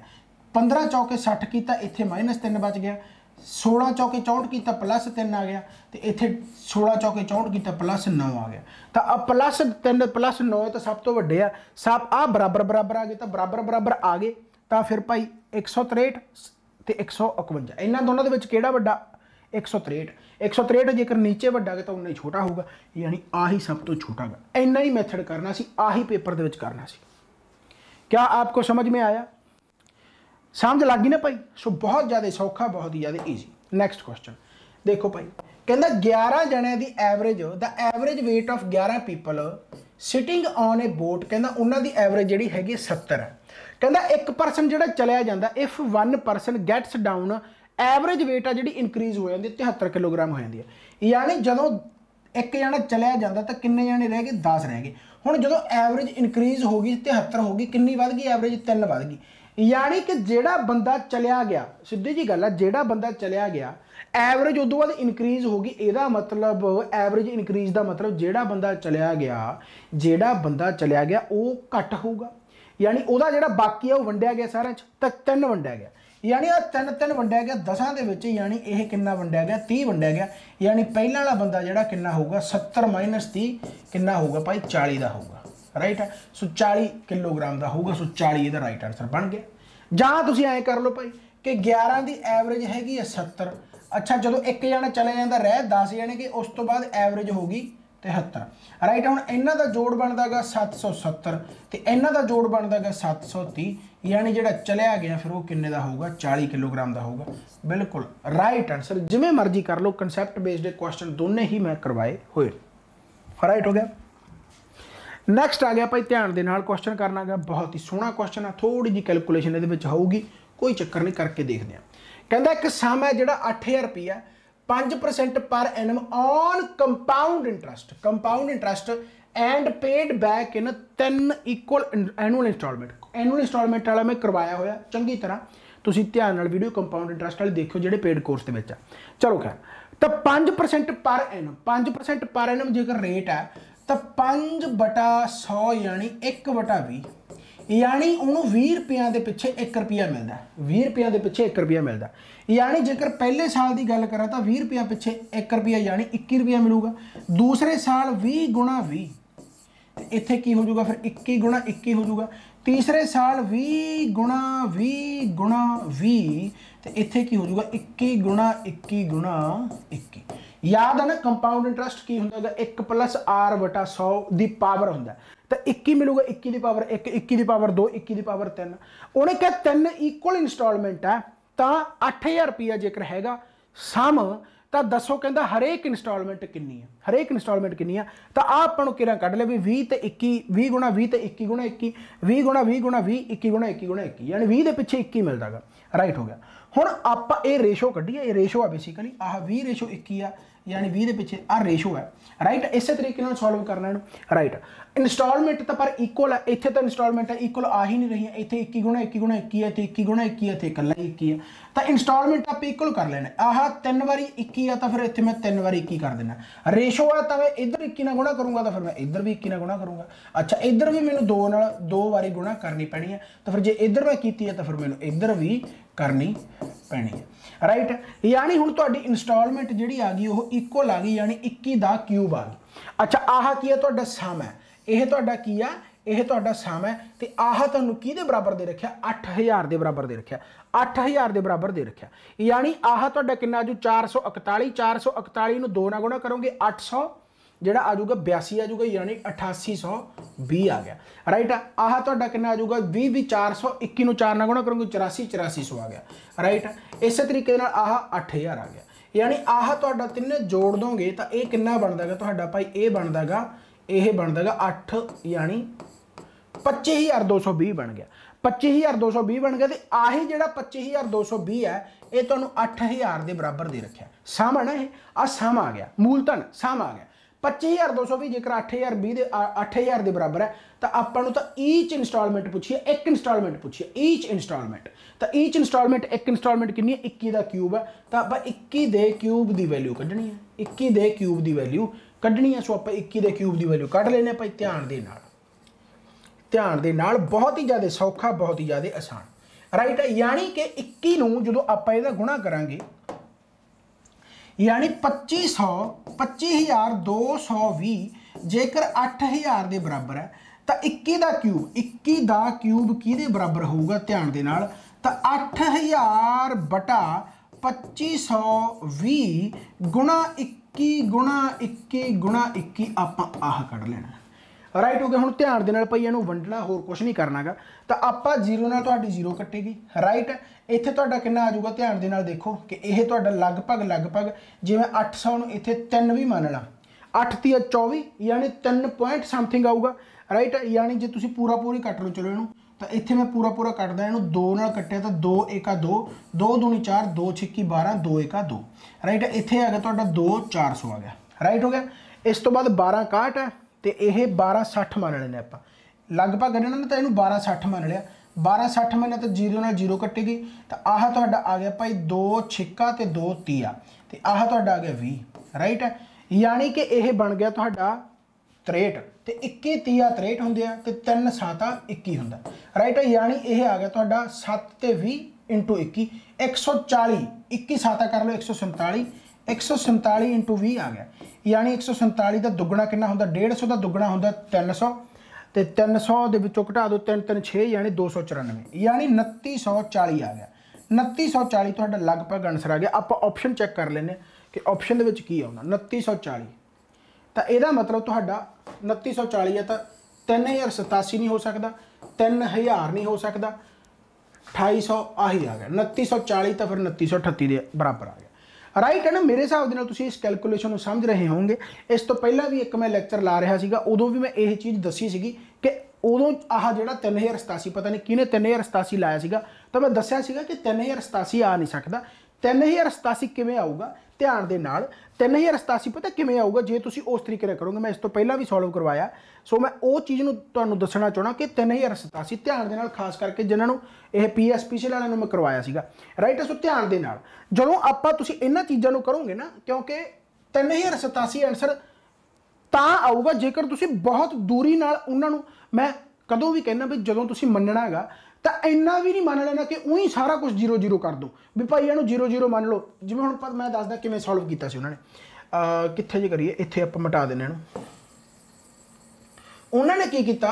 15 चौके 60 किया इत्थे -3 बच गया, 16 चौके 64 किया +3 आ गया, तो इत्थे 16 चौके 64 किया +9 आ गया। तो +3 +9 तो सब तो वड्डे आ, सब आ बराबर बराबर आ गए, तो बराबर बराबर आ गए। तो फिर भाई 163 तो 151, इन्होंने दोनों के किहड़ा वड्डा? 163। 163 जेकर नीचे वड्डा तो उन्ना ही छोटा होगा, यानी आही सब तो छोटा गा। इन्ना ही मैथड करना सी, आही पेपर दे विच करना सी। क्या आपको समझ में आया? समझ लग गई ना भाई? सो बहुत ज़्यादा सौखा, बहुत ही ज़्यादा ईजी। नैक्सट क्वेश्चन देखो भाई, कहता 11 जने की average, the average weight of 11 people sitting on A boat, कहता उन्होंने एवरेज जी हैगी 70 है। कहता 1% जो चलिया जाता, if 1% gets down, average weight आ जी इनक्रीज हो जाती 73 किलोग्राम हो जाती है। यानी जो एक जना चलिया जाता तो किन्ने जाने रह गए? 10 रह गए। हुण जो एवरेज इनक्रीज हो गई 73 हो गई, किन्नी वध गई? एवरेज 3 वध गई। यानी कि जेड़ा बंदा चलिया गया, सीधी जी गल है, जेड़ा बंदा चलिया गया एवरेज उदों बाद इनक्रीज होगी। एदा मतलब एवरेज इनक्रीज का मतलब जेड़ा बंदा चलिया गया वो घट होगा, यानी वह जोड़ा बाकी है वह वंडिया गया सारे तो 3 वंडिया गया, यानी आ 3 वंडिया गया 10 के, यानी यह कितना वंडिया गया? 30 वंडिया गया। यानी पहला वाला बंदा जोड़ा कितना होगा? 70 - 30 कितना होगा भाई? 40 का होगा, राइट है। सो 40 किलोग्राम का होगा, सो 40 का राइट आंसर बन गया। जहाँ तुम ऐ कर लो भाई कि 11 की एवरेज हैगी 70, अच्छा जो एक जना चले जाता रह 10 जने कि उस तो बाद एवरेज होगी 73, राइट। हुण इन्हां दा जोड़ बनदा गा 770 तो इन्हां दा जोड़ बनदा गा 730, यानी जिहड़ा चलिया गया फिर वो किन्ने दा होगा? 40 किलोग्राम का होगा, बिल्कुल राइट आंसर। जिवें मर्जी कर लो, कंसैप्ट बेस्ड क्वेश्चन दोनों ही मैं करवाए हुए, राइट हो गया। नैक्सट आ गया भाई, ध्यान दे नाल क्वेश्चन करना गा, बहुत ही सोहना क्वेश्चन है, थोड़ी जी कैलकुलेशन ये होगी, कोई चक्कर नहीं, करके देखते हैं। कहता एक सम है जो 8000 रुपया 5% per annum on compound interest and paid back in 3 equal annual instalment. Annual instalment वाला मैं करवाया होया चंगी तरह, तुसीं ध्यान नाल वीडियो कंपाउंड इंटरस्ट वाली देखो जिहड़े पेड कोर्स दे विच आ। चलो खैर, तो 5% पर एनम, 5% पर एनम जेकर रेट है तो 5/100 यानी 1/20, यानी उन्होंने 20 रुपया के पिछे 1 रुपया मिलता, 20 रुपया के पिछे 1 रुपया मिलता। यानी जेकर पहले साल की गल करा तो 20 रुपया पिछे 1 रुपया यानी 21 रुपया मिलूगा। दूसरे साल 20 × 20 इत्थे की हो जाऊगा, फिर 21 × 21 हो जाऊगा। तीसरे साल 20 × 20 × 20 तो इत्थे की हो जाऊगा 21 × 21 × 21। याद है ना, कंपाउंड इंटरस्ट की होंगे 1 + r/100 की पावर होंगे, तो 21 मिलूगा 21 की पावर 1, 21 की पावर 2, 21 की पावर 3। उन्हें क्या 3 इक्वल इंस्टॉलमेंट है, तो 8000 रुपया जेकर हैगा सम, तो दसो कहता हरेक इंस्टॉलमेंट कितनी है, हरेक इंस्टॉलमेंट कितनी है। तो आपको किरा कढ़ लिया भी 20 तो 21, 20 × 20 तो 21 × 21, 20 × 20 × 20, 21 × 21 × 21, यानी 20 के पिछे 21 मिलता है, राइट हो गया। हुण आपां ये रेशो कढ़ीए, ये रेशो है बेसिकली आह 20:21 आ, यानी 20 के पिछे आ रेशो है, राइट। इस तरीके सॉल्व करना है, राइट। इंस्टॉलमेंट तो पर इक्वल है, इतने तो इंस्टॉलमेंट है इक्वल आ ही नहीं रही, इतने 21 × 21 × 21 है, 21 × 21 है, इकला 21 है, तो इंस्टॉलमेंट आप इक्वल कर लेना। आह 3 बारी 21 है तो फिर इतने मैं 3 बारी 21 कर देना। रेशो है तो मैं इधर 21 ना गुणा करूँगा तो फिर मैं इधर भी 21 ना गुणा करूँगा। अच्छा इधर भी मैंने 2 बारी गुणा करनी पैनी है, तो फिर जो इधर मैं की है तो फिर मैंने इधर भी करनी पैनी है, राइट। यानी हुण तुहाडी इंस्टॉलमेंट जिहड़ी आ गई वो इक्वल आ गई, यानी 21 का क्यूब आ गई। अच्छा आह की है तुहाडा सम है, यह तुहाडा की है, यह तुहाडा सम है, तो आह तुहानूं किहदे बराबर दे रखिया? 8000 के बराबर दे रखिया, 8000 के बराबर दे रखिया। यानी आह तुहाडा कितना आजू 441, 441 नूं 2 नाल गुणा करोगे 800, जिहड़ा आ जाऊगा 82 आ जाऊगा, यानी 8820 आ गया, राइट। आह तुहाडा कितना आ जाऊगा 20 421 नूं 4 नाल गुणा करोगे 84 आ गया, राइट। इस तरीके नाल आह 8000 आ गया, यानी आह तुहाडा तिन्ने जोड़ दोगे तो यह कितना बनदा गा तुहाडा भाई? ये बनदा गा 8 यानी 25220 बन गया, 25220 बन गया। तो आही जो 25220 है ये तुहानू 8000 के बराबर दे रखा। सम है ना, ये आ सम आ गया, मूलधन सम आ गया 25220। जेकर 8000 के बराबर है तो आपको तो ईच इंस्टॉलमेंट पूछिए, एक इंस्टॉलमेंट पूछिए, ईच इंस्टॉलमेंट। तो ईच इंस्टॉलमेंट एक इंस्टॉलमेंट कितनी है, 21 का क्यूब है। तो आप 21 के क्यूब की वैल्यू कढ़नी है, 21 के क्यूब की वैल्यू कढ़नी है। सो आप 21 के क्यूब की वैल्यू कढ़ लेने भाई ध्यान दे नाल, ध्यान दे नाल। बहुत ही ज़्यादा सौखा, बहुत ही ज़्यादा आसान, राइट है। यानी कि 21 नूं जदों आपां इहदा गुणा करांगे, यानी 25220 जेकर 8000 के बराबर है तो 21 का क्यूब, 21 का क्यूब किहदे बराबर होगा, ध्यान दे नाल। तो 8000 बटा 2520 गुणा 21 गुणा 21 गुणा 21 आपां आह कढ़ लेना, राइट हो गया। हुण ध्यान दे नाल भाई इहनूं वंडना, होर कुछ नहीं करना गा। तो आपां जीरो नाल तुहाडी जीरो कट्टेगी, राइट। इत्थे तुहाडा कितना आ जाऊगा, ध्यान दे नाल देखो कि यह तुहाडा लगभग जिवें 800 नूं इत्थे 3 भी मान ला, 8 × 24 यानी 3 पॉइंट समथिंग आऊगा, राइट। यानी जे तुसीं पूरा पूरी कट लो चलो इहनूं, तो इत्थे मैं पूरा कटदा, इहनूं 2 नाल कट्टिया तो 2 1 2 2 दूनी 4 2 6 12 2 1 2, राइट। इत्थे आ गया तुहाडा 2 400 आ गया, राइट हो गया। इस तो बाद 12 61 है तो यह 1260 मान लेने आप, लगभग कढ़ना ना, तो इन्हूं 1260 मान लिया। 1260 मैंने तो जीरो नाल जीरो कट्टेगी, तो आह तुहाडा आ गया भाई 2 6 ते 2 30, तो आह तुहाडा आ गया 20, राइट है। यानी कि यह बन गया तुहाडा 63, तो 21 30 63 होंदे आ, ते 3 7 21 हुंदा, राइट है। यानी यह आ गया तुहाडा 7 ते 20 × 21 140, 21 7 कर लो 147, 147 × 20 आ गया। यानी 147 का दुगना कितना होंदा, 150 का दुगना होंदा 300, तो 300 के विचों घटा दो 3 3 6 यानी 294, यानी 2940 आ गया। 2940 तुहाडा लगभग आंसर आ गया। आप ऑप्शन चैक कर लेने कि ऑप्शन दे विच की आउंदा 2940, तो यदा मतलब तुहाडा 2940 है तो 3087 नहीं हो सकता, 3000 नहीं हो सकता, 2800 आही आ गया। 2940 तो फिर 2938 के बराबर आ गया, राइट है ना। मेरे हिसाब के नाल तुसीं इस कैलकुलेशन को समझ रहे होंगे। इस तो पहला भी एक मैं लैक्चर ला रहा सीगा, उदों भी मैं यह चीज़ दसी सीगी कि उदों आह जिहड़ा 3087 पता नहीं किहने 3087 लाया सीगा, तो मैं दस्सिया सीगा कि 3087 आ नहीं सकता। 3087 किवें आऊगा, ध्यान दे नाल 3087 पता किवें आऊगा जे तुसीं उस तरीके नाल करोगे। मैं इस तो पहला भी सॉल्व करवाया, सो मैं वो चीज़ नूं तुहानूं दसना चाहना कि 3087 ध्यान दे नाल, खास करके जिन्हां नूं यह PSPC वालिआं नूं मैं करवाया सीगा, राइट। सो ध्यान दे नाल जदों आपां तुसीं इन्हां चीज़ां नूं करोगे ना, क्योंकि 3087 आंसर तां आऊगा जेकर तुसीं बहुत दूरी नाल उन्हां नूं, मैं कदों भी कहना भी जदों तुसीं मन्नना हैगा तो इन्ना भी नहीं मान लेना कि उही सारा कुछ 0 0 कर दो भी भाई इहनूं 0 0 मान लो। जिवें हुण मैं दसदा किवें सॉल्व कीता सी उन्होंने, कित्थे जे करिए, इत्थे आपां मिटा देने इहनूं। उन्होंने की कीता,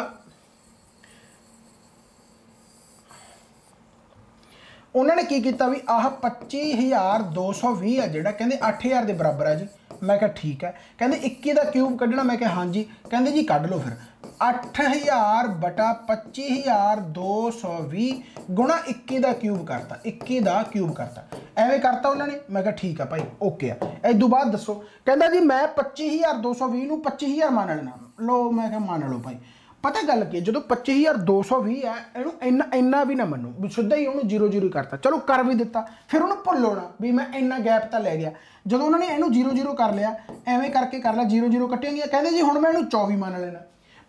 उन्होंने की कीता भी आह 25220 है जिहड़ा, कहंदे 8000 के बराबर है जी। मैं कहा ठीक है, कहंदे 21 का क्यूब कढ़ना, मैं कहा हाँ जी, कहंदे जी कढ़ लो फिर 8000 बटा 25220 गुणा 21 का क्यूब करता, 21 का क्यूब करता, एवें करता उन्होंने। मैं कहा ठीक है भाई ओके है। इस बाद दसो, कहता जी मैं 25220 नूं 25000 मान लेना, लो मैं कहा मान लो भाई। पता गल की जो 25220 है इनू इन्ना भी ना मनो, सीधा ही उन्होंने 0 0 करता, चलो कर भी दिता, फिर उन्होंने भुलो ना भी मैं इन्ना गैप तो लै गया। जो उन्होंने इनू 0 0 कर लिया, एवें करके कर लिया, 0 0 कट्टिया गया, कहते जी हुण मैं इनू 24 मान लेना।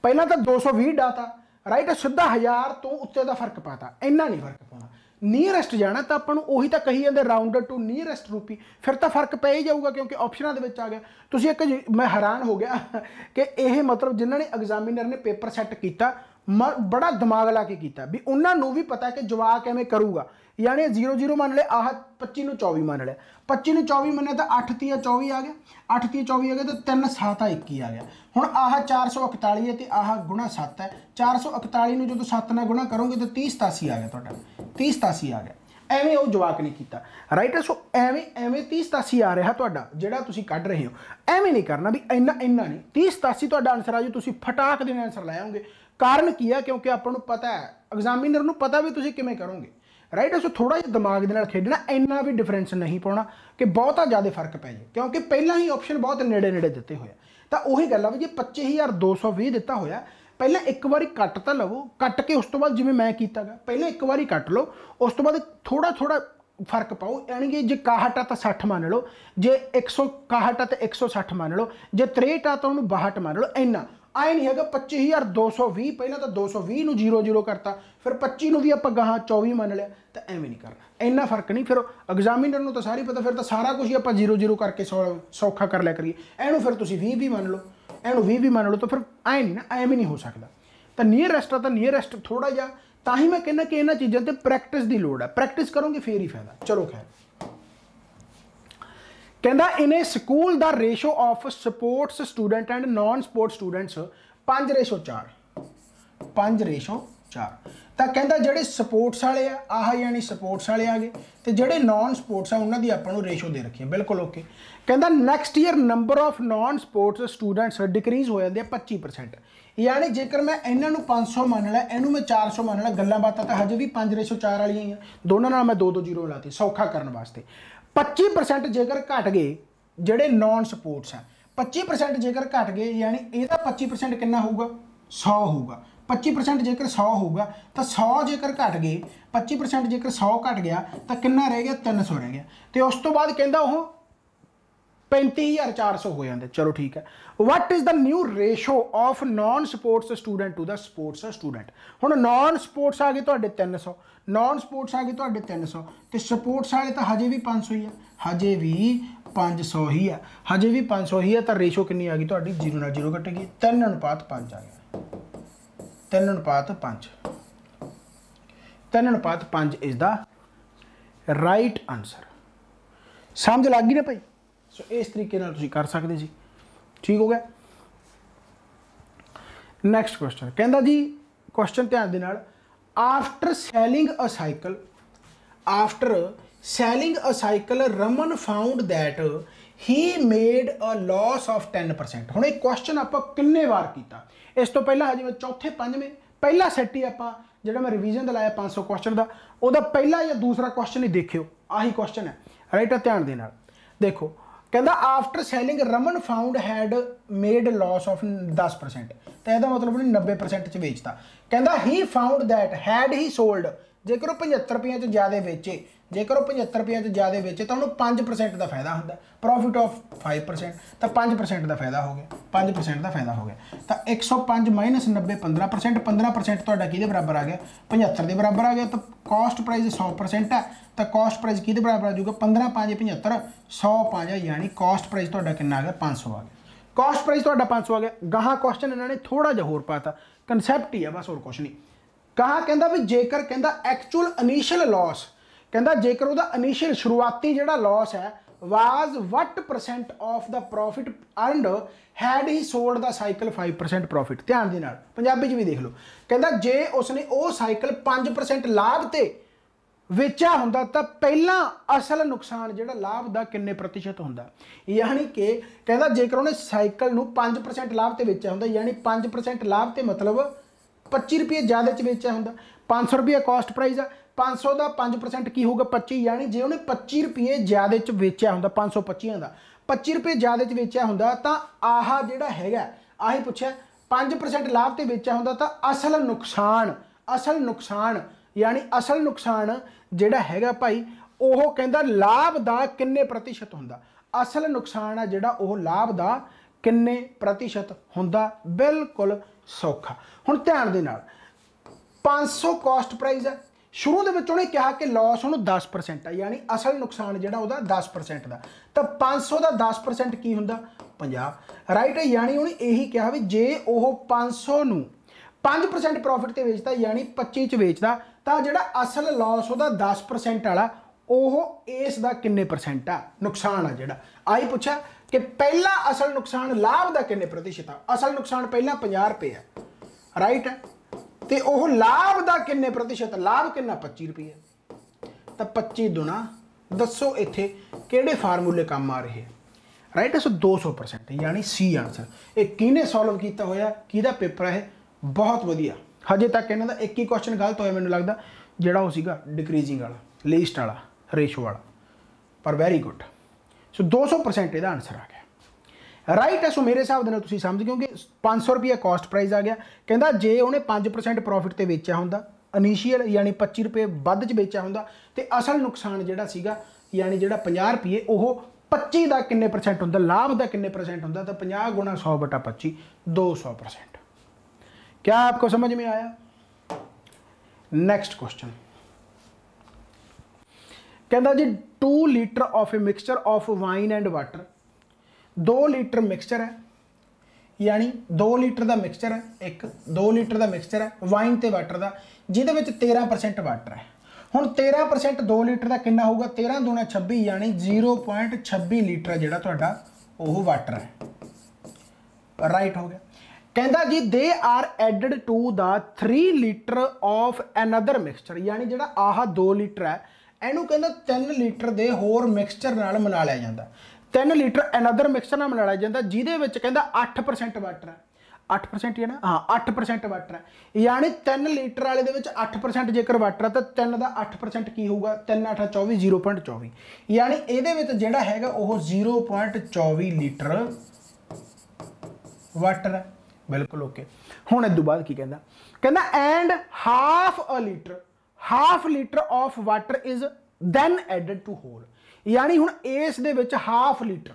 पहला तो 220 डाता, राइट, सीधा 1000 तो उत्ते का फर्क पाता, इन्ना नहीं फर्क पाना। नीयरैसट जाना तो अपन उही तो कही जाते राउंडर टू नीयरैसट रूपी, फिर तो फर्क पै ही जाऊगा क्योंकि ऑप्शनों के आ गया। तुसीं एक मैं हैरान हो गया कि यह मतलब जिन्होंने एग्जामिनर ने पेपर सैट किया बड़ा दिमाग ला के किया भी उन्होंने भी पता है कि जवाब किवें करूगा। यानी 0 0 मान लिया, आह 25 नूं 24 मान लिया, 25 नूं 24 मन्ने तो 8 3 24 आ गया, 8 3 24 आ गया तो 3 7 21 आ गया। हुण आह 441 है तो आह गुणा 7 है, 441 नूं जो 7 नाल गुणा करोगे तो 30 87 आ गया, तुहाडा 30 87 आ गया। एवें वो जवाक नहीं किया, राइट। सो एवें 30 87 आ रहा तुहाडा जिहड़ा तुसीं कढ रहे हो, एवें नहीं करना भी इन्ना इन्ना नहीं, 30 87 तुहाडा आंसर आ जाओ, तुसीं फटाक देने आंसर लै आओगे। कारण की है, क्योंकि आपां नूं पता है, एग्जामिनर नूं पता भी तुसीं किवें करोगे, राइट। सो थोड़ा जिहा दिमाग दे नाल खेडना, इन्ना भी डिफरेंस नहीं पाउणा कि बहुता ज़्यादा फर्क पै जाए, क्योंकि पहला ही ऑप्शन बहुत नेड़े नेड़े दिते हुए। तो उही गल आ भी जे 25220 दिता होया, ਪਹਿਲਾਂ ਇੱਕ ਵਾਰੀ ਕੱਟ ਤਾਂ ਲਵੋ, ਕੱਟ ਕੇ ਉਸ ਤੋਂ ਬਾਅਦ ਜਿਵੇਂ ਮੈਂ ਕੀਤਾਗਾ ਪਹਿਲਾਂ ਇੱਕ ਵਾਰੀ ਕੱਟ ਲਓ, ਉਸ ਤੋਂ ਬਾਅਦ ਥੋੜਾ ਥੋੜਾ फर्क पाओ। यानी कि जे 61 आ तो 60 मान लो, जे 161 आ तो 160 मान लो, जे 63 आ तो उन्होंने 62 मान लो। इन्ना आए नहीं है 25,220, पहले तो 220 ਨੂੰ 0 करता, फिर 25 ਨੂੰ भी आप गाह 24 मान लिया, तो एवं नहीं करना, इन्ना फर्क नहीं। फिर एग्जामिनर को तो सारी पता, फिर तो सारा कुछ ही आप 0 करके सौखा कर लिया करिए। एनू फिर तुम 20 भी मान लो, एनू 20 भी मान लो, तो फिर आए नहीं ना, एवं नहीं हो सकता। तो नीयरएस्ट आ तो नीयरएस्ट थोड़ा जा, ਤਾਂ ਹੀ मैं कहना कि इन्होंने चीज़ों पर प्रैक्टिस की लोड़ है, प्रैक्टिस करोगे फिर ही फायदा। चलो खैर, कहता in a school the ratio of sports student and non sports students 5:4, 5:4। तो कहता जोड़े स्पोर्ट्स वाले आह यानी स्पोर्ट्स वाले आ गए, तो जोड़े नॉन स्पोर्ट्स आ उन्होंने आपको रेशो दे रखी है, बिल्कुल ओके। कहता next year number of non sports students decrease हो जाते 25%। यानी जेकर मैं इन्हों 500 मान लिया, इनू मैं 400 मान लिया, गल्लां बातां तां हजे भी 5:4 वाली ही, दोनों नाल मैं 2-2 0 लाती सौखा करने वास्ते। 25% जेकर घट गए जोड़े नॉन स्पोर्ट्स है, 25% जेकर घट गए, यानी यदा 25% कितना होगा, 100 होगा। 25% जेकर 100 होगा, तो 100 जेकर घट गए, 25% जेकर 100 घट गया, तो कितना रह गया, 300 रह गया। तो उस तो बाद कहता वो 35,400 हो जाते। चलो ठीक है। What is the new ratio of non sports student to the sports student. हुण नॉन स्पोर्ट्स आ गए तो 300, नॉन स्पोर्ट्स आ गए तो 300, तो स्पोर्ट्स वाले तो हजे भी 500 ही है, हजे भी 500 ही है, हजे भी 500 ही है। तो रेशो कितनी आ गई तो 0 ਨਾਲ 0 कटेगी, 3:5 आ गया, 3:5, 3:5 इज द राइट आंसर। समझ लग गई ना भाई। सो इस तरीके तुम कर सकते जी, ठीक हो गया। नैक्सट क्वेश्चन कहता जी, क्वेश्चन ध्यान दे नाल, after selling a cycle, after selling a cycle Raman found that he made a loss of 10%। हुण एक क्वेश्चन आप किन्ने बार किया, इस तो पहला हजे मैं चौथे पंजवें पहला सैट ही आप जो मैं रिवीजन लाया 500 क्वेश्चन का, वह पहला या दूसरा क्वेश्चन ही देखियो, आही क्वेश्चन है, राइट। ध्यान दे नाल देखो, कहता after selling Raman found had made loss of 10%, तो यह मतलब 90% च बेचता। कहता he found that had he sold, जेकर वो 75 रुपये च ज़्यादा बेचे, जेकर वो 75 रुपये च ज़्यादा बेचे तो उन्होंने 5% का फायदा होंगे, प्रॉफिट ऑफ 5%, तो 5% का फायदा हो गया, 5% का फायदा हो गया। तो 105 माइनस 90 15%, 15% तो कि बराबर आ गया, 75 के बराबर आ गया। तो कॉस्ट प्राइस 100% है, तो कॉस्ट प्राइस कि बराबर आ जाऊगा, 15 5 75, 105 है, यानी कॉस्ट प्राइस तो कि आ गया 500 आ गया, कॉस्ट प्राइस तो 500 आ गया। गाह क्वेश्चन इन्होंने थोड़ा जिहा होर पाता, कंसैप्ट ही है बस, और कुछ नहीं। कहा कहता भी जेकर कहता एक्चुअल इनिशियल लॉस, कहता जेकर वह इनिशियल शुरुआती जोड़ा लॉस है was what percent of the profit earned had he sold the cycle 5% profit. ध्यान दे नाल पंजाबी च भी देख लो, कहता जे उसने वो साइकिल 5% लाभ ते वेचा हुंदा तो पहला असल नुकसान जोड़ा लाभ का किन्ने प्रतिशत हुंदा, यानी कि कहता जेकर उन्हें साइकिल नूं 5% लाभ ते वेचा हुंदा, यानी 5% लाभ ते मतलब 25 रुपये ज़्यादा च बेचा होंगे, 500 रुपये कॉस्ट प्राइस है, 500 का 5% की होगा 25, यानी जे उन्हें 25 रुपये ज़्यादा च बेचा होंगे, 525 का 25 रुपये ज़्यादा च बेचा होंगे, तो आह जोड़ा है आही पूछा 5% लाभ से बेचा होंगे, तो असल नुकसान यानी असल नुकसान जोड़ा है भाई वह कहता लाभ का किन्ने प्रतिशत होंगे, असल नुकसान है जोड़ा वह लाभ का किन्ने प्रतिशत होंगे, बिल्कुल सौखा। हुण ध्यान दे नाल 500 कॉस्ट प्राइस है, शुरू दे विच उन्हें कहा कि लॉस उन्होंने 10% है, यानी असल नुकसान जिहड़ा उहदा 10% का, तो 500 का 10% की हुंदा 50, राइट है। यानी उन्हें यही कहा भी जे वह 500 नूं 5% प्रॉफिट ते बेचता, यानी 25 च बेचता, तो जिहड़ा असल लॉस उहदा 10% वाला वह इसका किन्ने परसेंट आ नुकसान आ जिहड़ा आई पूछा कि पहला असल नुकसान लाभ का किन्ने प्रतिशत आ, असल नुकसान पहला 50 रुपये है, राइट है, तो वह लाभ का किन्ने प्रतिशत, लाभ किन्ना 25 रुपये, तो 25 दुना दसो इत्थे किहड़े फार्मूले काम आ रहे, राइट है। सो 200%, यानी सी आंसर। एक किने सॉल्व किया होया, किहदा पेपर है, बहुत वधिया। हजे तक इन्हां दा एक ही क्वेश्चन गलत होया मैनूं लगदा, जिहड़ा वो सीगा डिक्रीजिंग वाला, लीस्ट वाला, रेशो वाला, पर वैरी गुड। सो 200% इहदा आंसर आ गया। राइट है। सो मेरे हिसाब नाल तुसीं समझ गए कि 500 रुपये कॉस्ट प्राइस आ गया। कहता जे उन्हें 5% प्रॉफिट ते बेचा हुंदा इनिशियल यानी 25 रुपये वध च बेचा हुंदा ते असल नुकसान जिहड़ा सीगा यानी जिहड़ा 50 रुपये वो 25 का किन्ने परसेंट हुंदा, लाभ का किन्ने परसेंट हुंदा, तो 50 गुणा 100/25 200%। क्या आपको समझ में आया? नेक्स्ट क्वेश्चन कहता जी 2 litre of a mixture of wine and water, 2 litre mixture है यानी 2 लीटर का मिक्सचर है, एक 2 लीटर का मिक्सचर है वाइन ते वाटर का, जिहदे विच 13% वाटर है। हुण 13% 2 लीटर का कितना होगा, 13 दूना 26 यानी 0.26 लीटर जिहड़ा तुहाडा ओह वाटर है। राइट हो गया। कहता जी they are added to the 3 litre of another mixture, यानी जिहड़ा आह 2 लीटर है इहनूं कहंदा 3 लीटर दे होर मिक्सचर नाल मिला लिया जाता, 3 लीटर एनदर मिक्सचर नाल मिला लिया जाता, जिहदे विच कहंदा 8% वाटर है, 8% ही है ना, हाँ 8% वाटर है, यानी 3 लीटर वाले दे विच 8% जेकर वाटर है तो 3 का 8% की होगा, 3 8 24 0.24, यानी इहदे विच जिहड़ा हैगा ओह 0.24 लीटर वाटर है। बिल्कुल ओके। हुण इस तों बाद की कहंदा, कहंदा and half litre of water is then added to whole, यानी हुण इस दे विच हाफ लीटर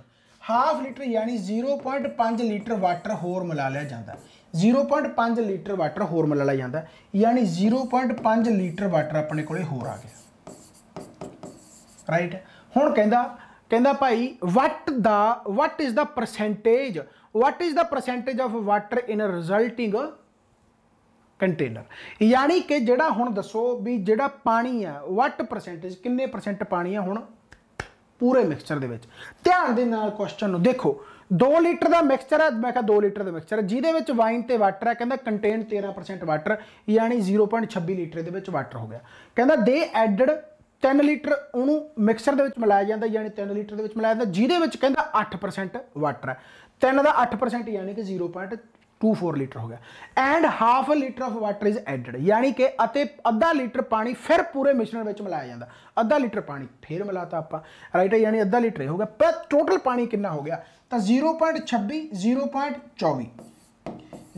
यानी 0.5 लीटर वाटर होर मिला लिया जाता है, 0.5 लीटर वाटर होर मिला लिया जाता है, यानी 0.5 लीटर वाटर अपने कोले होर आ गया। राइट है। हुण कहंदा भाई what is the percentage of water in resulting container, यानी कि जिहड़ा हुण दसो भी जिहड़ा पानी है वट परसेंटेज किन्ने परसेंट पानी है हुण पूरे मिक्सचर दे विच। ध्यान दे नाल क्वेश्चन नूं देखो, 2 लीटर का मिक्सचर है, मैं कहा 2 लीटर का मिक्सचर है जिहदे विच वाइन ते वाटर है, कहंदा कंटेन 13% वाटर यानी 0.26 लीटर दे विच वाटर हो गया। कहंदा दे एडड 3 लीटर उहनूं मिक्सचर दे विच मिलाया जांदा, यानी 3 लीटर दे विच मिलाया जांदा, जिहदे विच कहंदा 8% वाटर है, 3 का 8% यानी कि 0.24 लीटर हो गया। And half litre of water is added, यानी कि अद्धा लीटर पानी फिर पूरे मिश्रण में मिलाया जाता, अद्धा लीटर पानी फिर मिलाता आप। राइट है, यानी अद्धा लीटर हो गया, पर टोटल पानी कितना हो गया, तो 0.26 0.24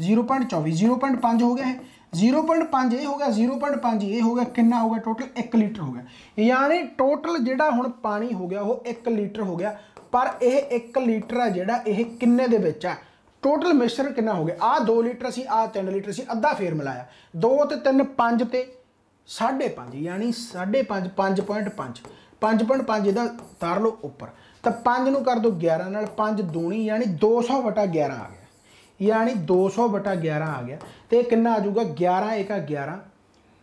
0.5 हो गया है, 0.5 ये हो गया, 0.5 ये हो गया, कितना हो गया टोटल 1 लीटर हो गया, यानी टोटल जिहड़ा हुण पानी हो गया वो 1 लीटर हो गया। पर यह 1 लीटर है जिहड़ा यह किन्ने दे विच है, टोटल मिश्रण कितना हो गया, आ 2 लीटर सी, आ 3 लीटर सी, अद्धा फेर मिलाया, 2 ते 3 5 ते 5.5 यानी 5.5 5.5 5.5 इहदा तार लो ऊपर, तो 5 नूं कर दो 11 नाल, 5 दूनी यानी 200/11 आ गया, यानी 200/11 आ गया। तो कितना आ जाऊगा 11 1 11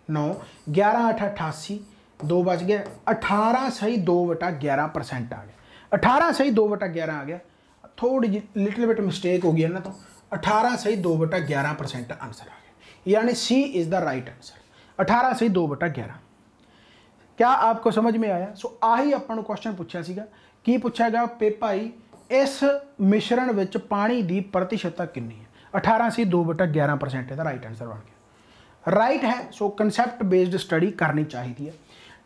9 11 8 88 2 बच गया 18 सही 2/11% आ गया, 18 सही 2/11 आ गया। थोड़ी जी लिटिल बिट मिस्टेक हो गई है ना, तो 18 सही 2/11% आंसर आ गया, यानी सी इज द राइट आंसर, 18 सही 2/11। क्या आपको समझ में आया? सो आही अपन क्वेश्चन पूछा सीगा, की पूछा गया पे भाई इस मिश्रण विच पानी की प्रतिशतता कितनी है, 18 सही 2/11% इसका राइट आंसर बन गया। राइट है। सो कंसैप्ट बेस्ड स्टडी करनी चाहिए है।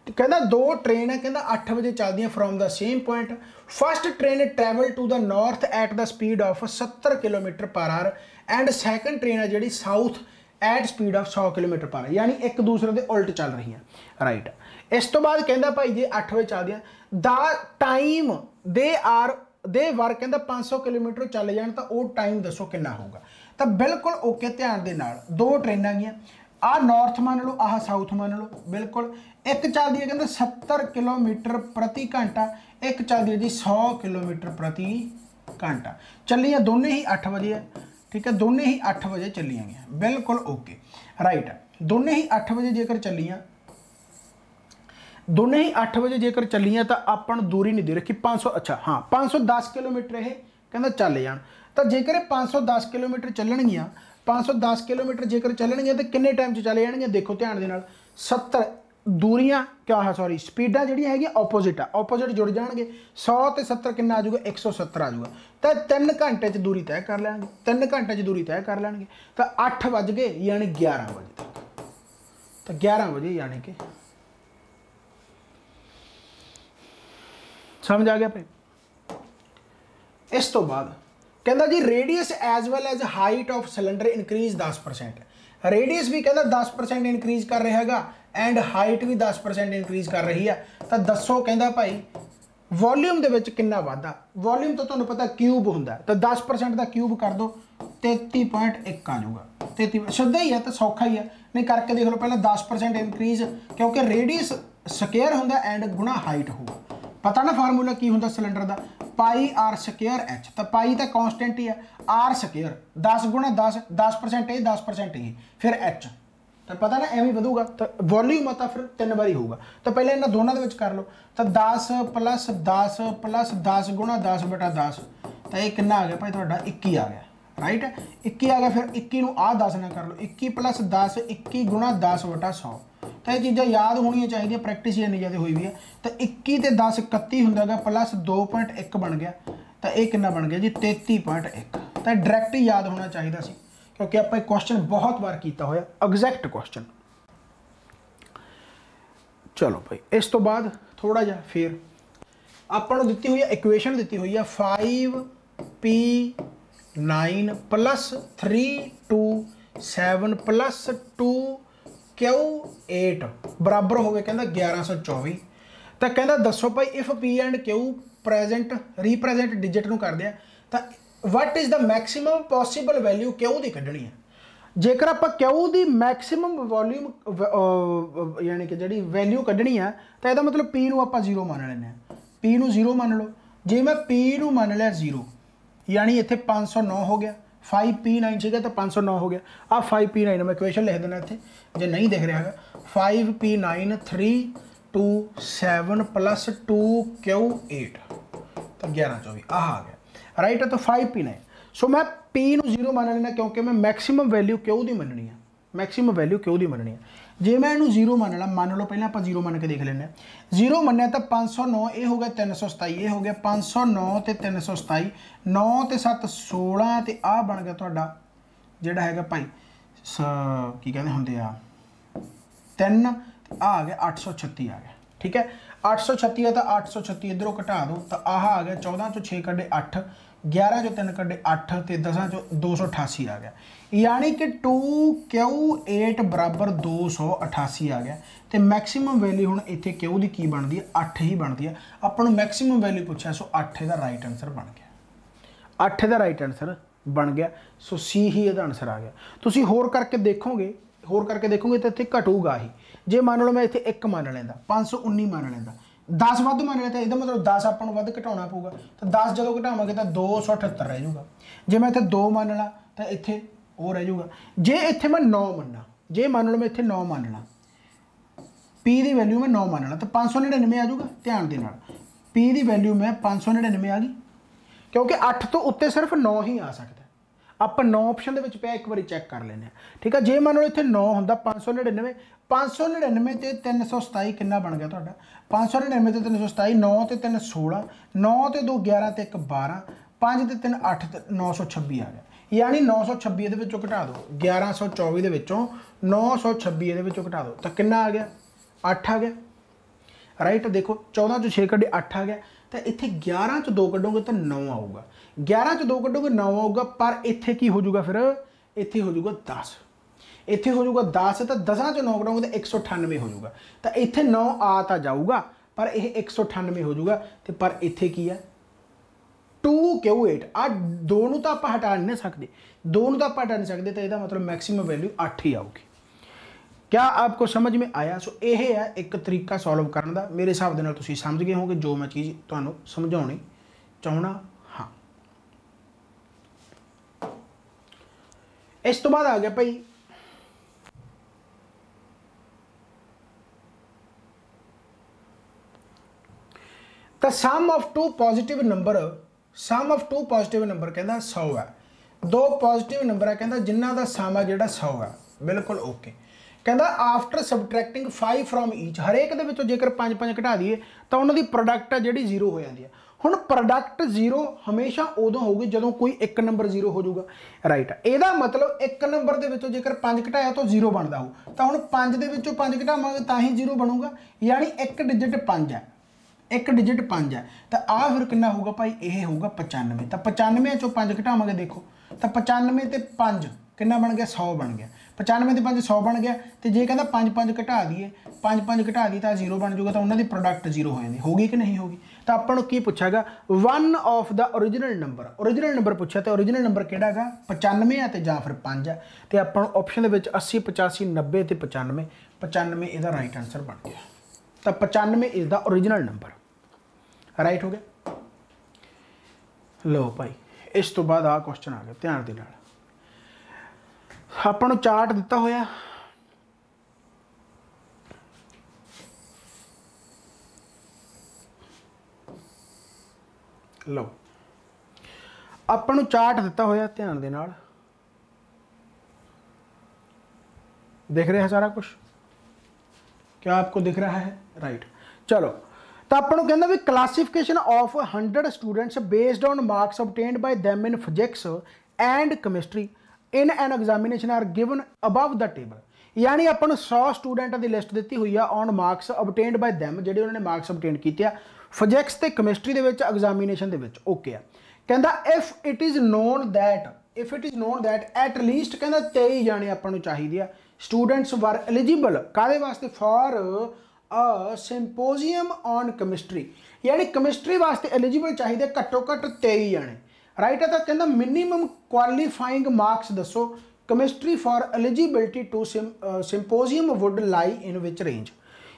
कहता 2 ट्रेन है, कहता 8 बजे चलती from the same point, first train travel to the north at the speed of 70 kilometre per hour and second train है जी south at speed of 100 kilometre per hour, यानी एक दूसरे के उल्ट चल रही हैं। राइट। इस तो बाद कहता भाई जी 8 बजे चलती द टाइम दे वर कहता 500 किलोमीटर चले जान तो वो टाइम दसो कितना होगा, तो बिल्कुल ओके। ध्यान दे नाल 2 ट्रेनां गईयां, आ नॉर्थ मान लो, आह साउथ मान लो, बिल्कुल एक चलती है कहते 70 किलोमीटर प्रति घंटा, एक चलती है जी 100 किलोमीटर प्रति घंटा, चलियाँ दोनों ही 8 बजे है, ठीक है, दोनों ही 8 बजे चलियाँ गई, बिल्कुल ओके। राइट है, दोनों ही 8 बजे जेकर चलियाँ, दोनों ही 8 बजे जेकर चलियाँ तो अपन दूरी नहीं दे रखी 500, अच्छा हाँ 510 किलोमीटर ये कहता चल जान, तो जेकर 510 किलोमीटर चलणगियां, 510 किलोमीटर जेकर चलणगियां तो किन्ने टाइम चले जाणगियां, देखो ध्यान दे नाल 70 दूरियां क्या सॉरी स्पीडा जिहड़ियां हैगियां ऑपोजिट आ, ऑपोजिट जुड़ जाएंगे, 100 ते 70 कितना आ जाऊगा 170 आ जाऊगा, तो 3 घंटे दूरी तय कर लेंगे, 3 घंटे दूरी तय कर लेंगे, तो 8 बज गए यानी 11 बजे तक, तो 11 बजे यानी कि समझ आ गया भाई। इस तो बाद कहता जी radius as well as height of cylinder increase 10%। Radius भी कहता 10% इंक्रीज कर रहा हैगा एंड हाइट भी 10% इंक्रीज कर रही है। तो दसो कहता भाई वॉल्यूम दे विच कितना वाधा। वॉल्यूम तो तुहानूं पता क्यूब हुंदा, तो 10% का क्यूब कर दो 33.1 आ जाऊगा। 33 सीधा ही है तो सौखा ही है, नहीं करके देख लो पहले 10% इंक्रीज, क्योंकि रेडियस स्केयर हुंदा एंड गुणा हाइट होगा। पता ना फार्मूला की हुंदा सिलेंडर का, पाई आर स्केयर एच। तो पाई तो कॉन्सटेंट ही है, आर स्केयर 10 गुणा 10, 10% ये 10% ये, फिर एच तो पता ना एवं वधूगा। तो वॉल्यूम आता फिर 3 बारी होगा। तो पहले इन्होंने दोनों के कर लो, तो 10 प्लस 10 गुणा 10 बटा 10, तो ये कितना आ गया भाई तुहाडा 21 आ गया, राइट है 21 आ गया। फिर 21 नूं आ 10 ना कर लो, 21 प्लस 10 21 गुणा 10 बटा 100। तो ये चीज़ां याद होनी चाहिए, प्रैक्टिस ही इन्नी ज़्यादा हुई भी है। तो 21 ते 10 31 हुंदा प्लस 2.1 बन गया, तो ये कितना बन गया जी 33.1। तो डायरैक्ट ही याद होना चाहिए सी, क्योंकि आप क्वेश्चन बहुत बार किया होया एग्जैक्ट क्वेश्चन। चलो भाई इस तो बाद थोड़ा जा फिर आपको दी हुई है इक्वेशन दी हुई है 5p9 प्लस 327 प्लस 2q8 बराबर हो गए कहता 1124। तो कहता दसो भाई if P and Q present represent digit नूं कर दिया, तो what is the maximum possible value Q की कढ़नी है। जेकर आप क्यू की मैक्सीमम वॉल्यूम यानी कि जी वैल्यू कढ़नी है, तो यह मतलब पी नूं आप 0 मान लें, पी नूं 0 मान लो। जे मैं पी नूं मान लिया 0, यानी इत्थे 509 हो गया। 5p9 सीगा तो 509 हो गया। आ 5p9 मैं इक्वेशन लिख देना इत्थे जे नहीं दिख रहा है। 5p9 327 प्लस 2q8 तो 1124 आ गया, राइट है। तो 5p9 सो मैं p नूं 0 मान लेना, क्योंकि मैं मैक्सीमम वैल्यू क्यू की मननी है, मैक्सीमम वैल्यू क्यू की मननी है। जे मैं इनू 0 मान ला, मान लो पहले आप 0 मान के देख लें। 0 मनिया तो 509 ये हो गया, 327 ये हो गया, 509 तो 327, 9 तो 7 16 तो आ बन गया तुहाडा जिहड़ा हैगा भाई की कहते होंगे 3 आ गया 836 आ गया, ठीक है। 836 है तो 836 इधरों घटा दो तो आह आ गया 14 चो 6 कड्डे 8, 11 चो 3 कड्डे 8 तो 10 चो 288 आ गया, यानी कि 2q8 बराबर 288 आ गया। तो मैक्सीमम वैल्यू हुण इत्थे क्यू दी की बनती है 8 ही बनती है। अपन मैक्सीमम वैल्यू पूछा, सो 8 का राइट आंसर बन गया, 8 का राइट आंसर बन गया। सो सी ही इसका आंसर आ गया। तुसीं होर करके देखोगे तो इत्थे घटूगा ही। जे मान लो मैं इत्थे 1 मान लेंदा, 519 मान लेंदा, 10 वध मान लेता, इसका मतलब 10 अपन वध घटाना पऊगा। तो 10 जो घटावांगे तो 278 रह जाऊगा। जे मैं इत्थे 2 मान ला तो इत्थे वो रह जाऊगा। जे इत्थे मैं 9 मनना, जे मान लो मैं इत्थे 9 मानना, पी की वैल्यू मैं 9 मानना तो 599 आ जाऊगा। ध्यान दे नाल पी की वैल्यू मैं 599 आ गई, क्योंकि 8 तो उत्ते सिर्फ 9 ही आ सकता। आप 9 ऑप्शन के पे एक बार चैक कर लें, ठीक है। जे मान लो इतने 9 होंगे 599, 599 ते 327 कितना बन गया तुहाडा, 599 ते 327, 9 ते 3 16, 9 ते 2 11 ते 1 12, 5 ते 3 8 ते 926 आ गया। यानी 926 दे विचों घटा दो, 1124 दे विचों 926 दे विचों घटा दो तो कितना आ गया 8 आ गया, राइट। देखो 14 चो 6 कड्डे 8 आ गया। तो इत्थे 11 चो 2 कड्डोगे तो 9 आऊगा, 11 चो 2 कड्डोगे 9 आऊगा। पर इत्थे की हो जाऊगा, फिर इत्थे हो जाऊगा 10, इत्थे हो जाऊगा 10, तो 10 चो 9 कड्डोगे तो 198 हो जाऊगा। तो इत्थे 9 आ तो जाऊगा पर यह 198 हो जाऊगा। तो पर इत्थे की है 2q8 आ दोनों तो आप हटा नहीं सकते, दोनों तो आप हटा नहीं सकते। तो यह मतलब मैक्सीमम वैल्यू 8 ही आऊगी। क्या आपको समझ में आया? सो यह है एक तरीका सॉल्व करने का। मेरे हिसाब के नाल तुसीं समझ गए होगे जो मैं चीज़ तुहानूं समझाउणी चाहुंदा हाँ। इस तो बाद आ गया भाई the sum of two positive number, sum of two positive number कहता 100 है। 2 पॉजिटिव नंबर है कहता जिन्हां दा सम है जिहड़ा 100 है, बिल्कुल ओके। कहता आफ्टर सबट्रैक्टिंग 5 फ्रॉम ईच, हरेक दे विचों जेकर 5 घटा दीए तो उन्हां दी प्रोडक्ट है जिहड़ी 0 हो जाती है। हुण प्रोडक्ट 0 हमेशा उदों होगी जदों कोई एक नंबर 0 हो जाऊगा, राइट। ਇਹਦਾ मतलब एक नंबर दे विचों जेकर 5 घटाया तो 0 बनता हो, तो हुण 5 दे विचों 5 घटावांगे तां ही 0 बनूगा, यानी एक डिजिट 5 है। एक डिजिट 5 है तो आ फिर कितना होगा भाई, ये होगा 95। तो 95 चों 5 घटावांगे, देखो तो 95 ते 5 कितना बन गया, 100 बन गया। 95 ते 5 100 बन गया। तो जे कहता 5 घटा दिए, 5 घटा दी तो 0 बन जाऊगा, तो उन्होंने प्रोडक्ट 0 हो जाती होगी कि नहीं होगी। तो आपको की पूछागा one of the original number, original number पूछा तो ओरिजिनल नंबर किहड़ा है 95 है तो या फिर 5 है। तो आपको ऑप्शन के 80 85 90 तो 95, 95 इसका राइट आंसर बन गया। तो 95 is the original number, right हो गया। लो भाई इस तो बाद आ क्वेश्चन आ गया, ध्यान दे नाल आपको चार्ट दिता होया, लो आपको चार्ट दिता होया, ध्यान दे नाल दिख रहा है सारा कुछ, क्या आपको दिख रहा है, राइट। चलो तो आपको कहना भी classification of 100 students based on marks obtained by them in physics and chemistry in an examination are given above the table. यानी अपन 100 स्टूडेंट की लिस्ट दी हुई है on marks obtained by them, जिहड़े उन्होंने मार्क्स ऑब्टेन किए फिजिक्स ते केमिस्ट्री दे विच एग्जामिनेशन दे विच, ओके है। कहता if it is known that at least कहता 23 जाने अपन चाहिए स्टूडेंट्स वर एलिजिबल कादे वास्ते for a symposium on chemistry, यानी केमिस्ट्री वास्ते एलिजिबल चाहिए घट्टो घट्ट 23 जाने, राइट है। तो कहता मिनीमम क्वालीफाइंग मार्क्स दसो chemistry for eligibility to symposium would lie in which range,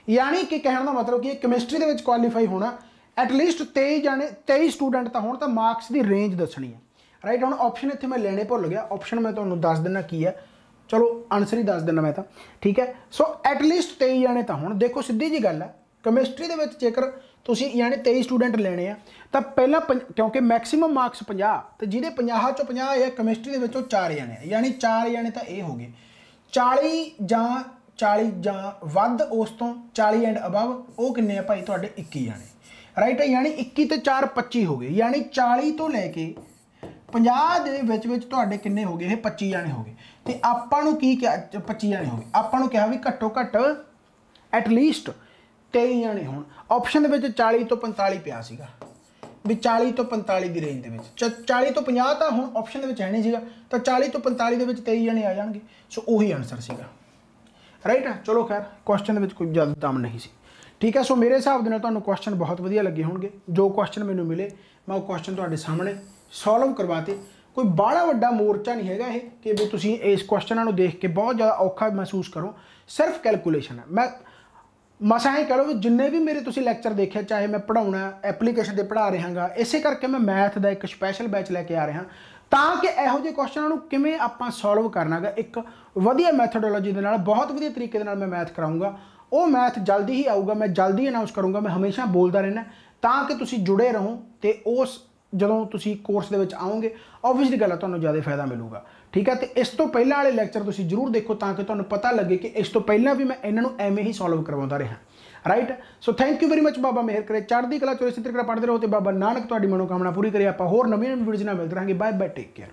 यानी कि कहने का मतलब कि केमिस्ट्री के क्वालीफाई होना एटलीस्ट 23 जाने 23 स्टूडेंट तो हो, तो मार्क्स की रेंज दसनी है, राइट। हम ऑप्शन इतने मैं लेने भुल गया, ऑप्शन मैं तुम्हें दस देना की है, चलो आंसर ही दस देना मैं तो, ठीक है। सो एटलीस्ट 23 जाने तो हो, देखो सीधी जी गल है केमिस्ट्री के जेकर तुम यानी 23 स्टूडेंट लेने हैं तो पहला क्योंकि मैक्सीमम मार्क्स 50, तो जिहदे 50 चों 50 है केमिस्ट्री के 4 जाने, यानी 4 जाने तो ये हो गए 40 जां वध, उस तो 40 एंड अबव वो किन्ने भाई तुहाडे 21 जाने, राइट है। यानी 21 ते 4 25 हो गए, यानी 40 तो लैके 50 दे विच तुहाडे किन्ने हो गए, ये 25 जाने हो गए। तो आपां नूं की क्या 25 जाने हो गए, आपां नूं कहा भी घट्टो घट्ट एटलीस्ट 23 जाने होण। ऑप्शन दे विच 40 तो 45 पिया सीगा भी 40 तो 45 की रेंज के 40 तो 50 तो हुण ऑप्शन दे विच है नहीं सीगा, तो 40 तो 45 दे विच 23 जाने आ जाणगे, सो उही आंसर सीगा, राइट है। चलो खैर क्वेश्चन कोई ज़्यादा दम नहीं सी, ठीक है। सो मेरे हिसाब के तुहानूं क्वेश्चन बहुत वधिया लगे होणगे, जो क्वेश्चन मैनूं मिले मैं वो क्वेश्चन तुहाडे सामने सॉल्व करवाते। कोई बड़ा वड्डा मोर्चा नहीं हैगा कि भी तुसीं इस क्वेश्चनों नूं देख के बहुत ज़्यादा औखा महसूस करो, सिर्फ कैलकुलेशन है। मैं मसा ही कह लो कि जिन्ने भी मेरे तुसीं लैक्चर देखे, चाहे मैं पढ़ाउणा एप्लीकेशन से पढ़ा रहा गा, इसे करके मैं मैथ का एक स्पैशल बैच लैके आ रहा ताकि इहो ਜਿਹੇ क्वेश्चनों ਨੂੰ ਕਿਵੇਂ ਆਪਾਂ सॉल्व करना गा, एक वधिया मैथडोलॉजी ਦੇ ਨਾਲ बहुत वधिया तरीके ਦੇ ਨਾਲ मैं मैथ कराऊँगा। वो मैथ जल्दी ही आऊगा, मैं जल्दी अनाउंस करूँगा, मैं हमेशा बोलता रहना ताकि तुसीं जुड़े रहो तो उस ਜਦੋਂ ਤੁਸੀਂ ਕੋਰਸ ਦੇ ਵਿੱਚ ਆਓਗੇ ऑब्वियसली गल ਤੁਹਾਨੂੰ ज़्यादा फायदा मिलूगा, ठीक है। तो इस तो पहले वाले लैक्चर तुसीं जरूर देखो ताकि ਤੁਹਾਨੂੰ पता लगे कि इस तो पहला भी मैं इन्हों एवें ही सॉल्व करवाता रहा, right. So thank you very much, बाबा मेहर करे, चढ़दी कला चो इसी तरीके पढ़ते रहो तो बाबा नानक तुहाडी मनोकामना पूरी करे। आप होर नवीं वीडियोज़ नाल मिलते रहेंगे, बाय बाय, टेक केयर।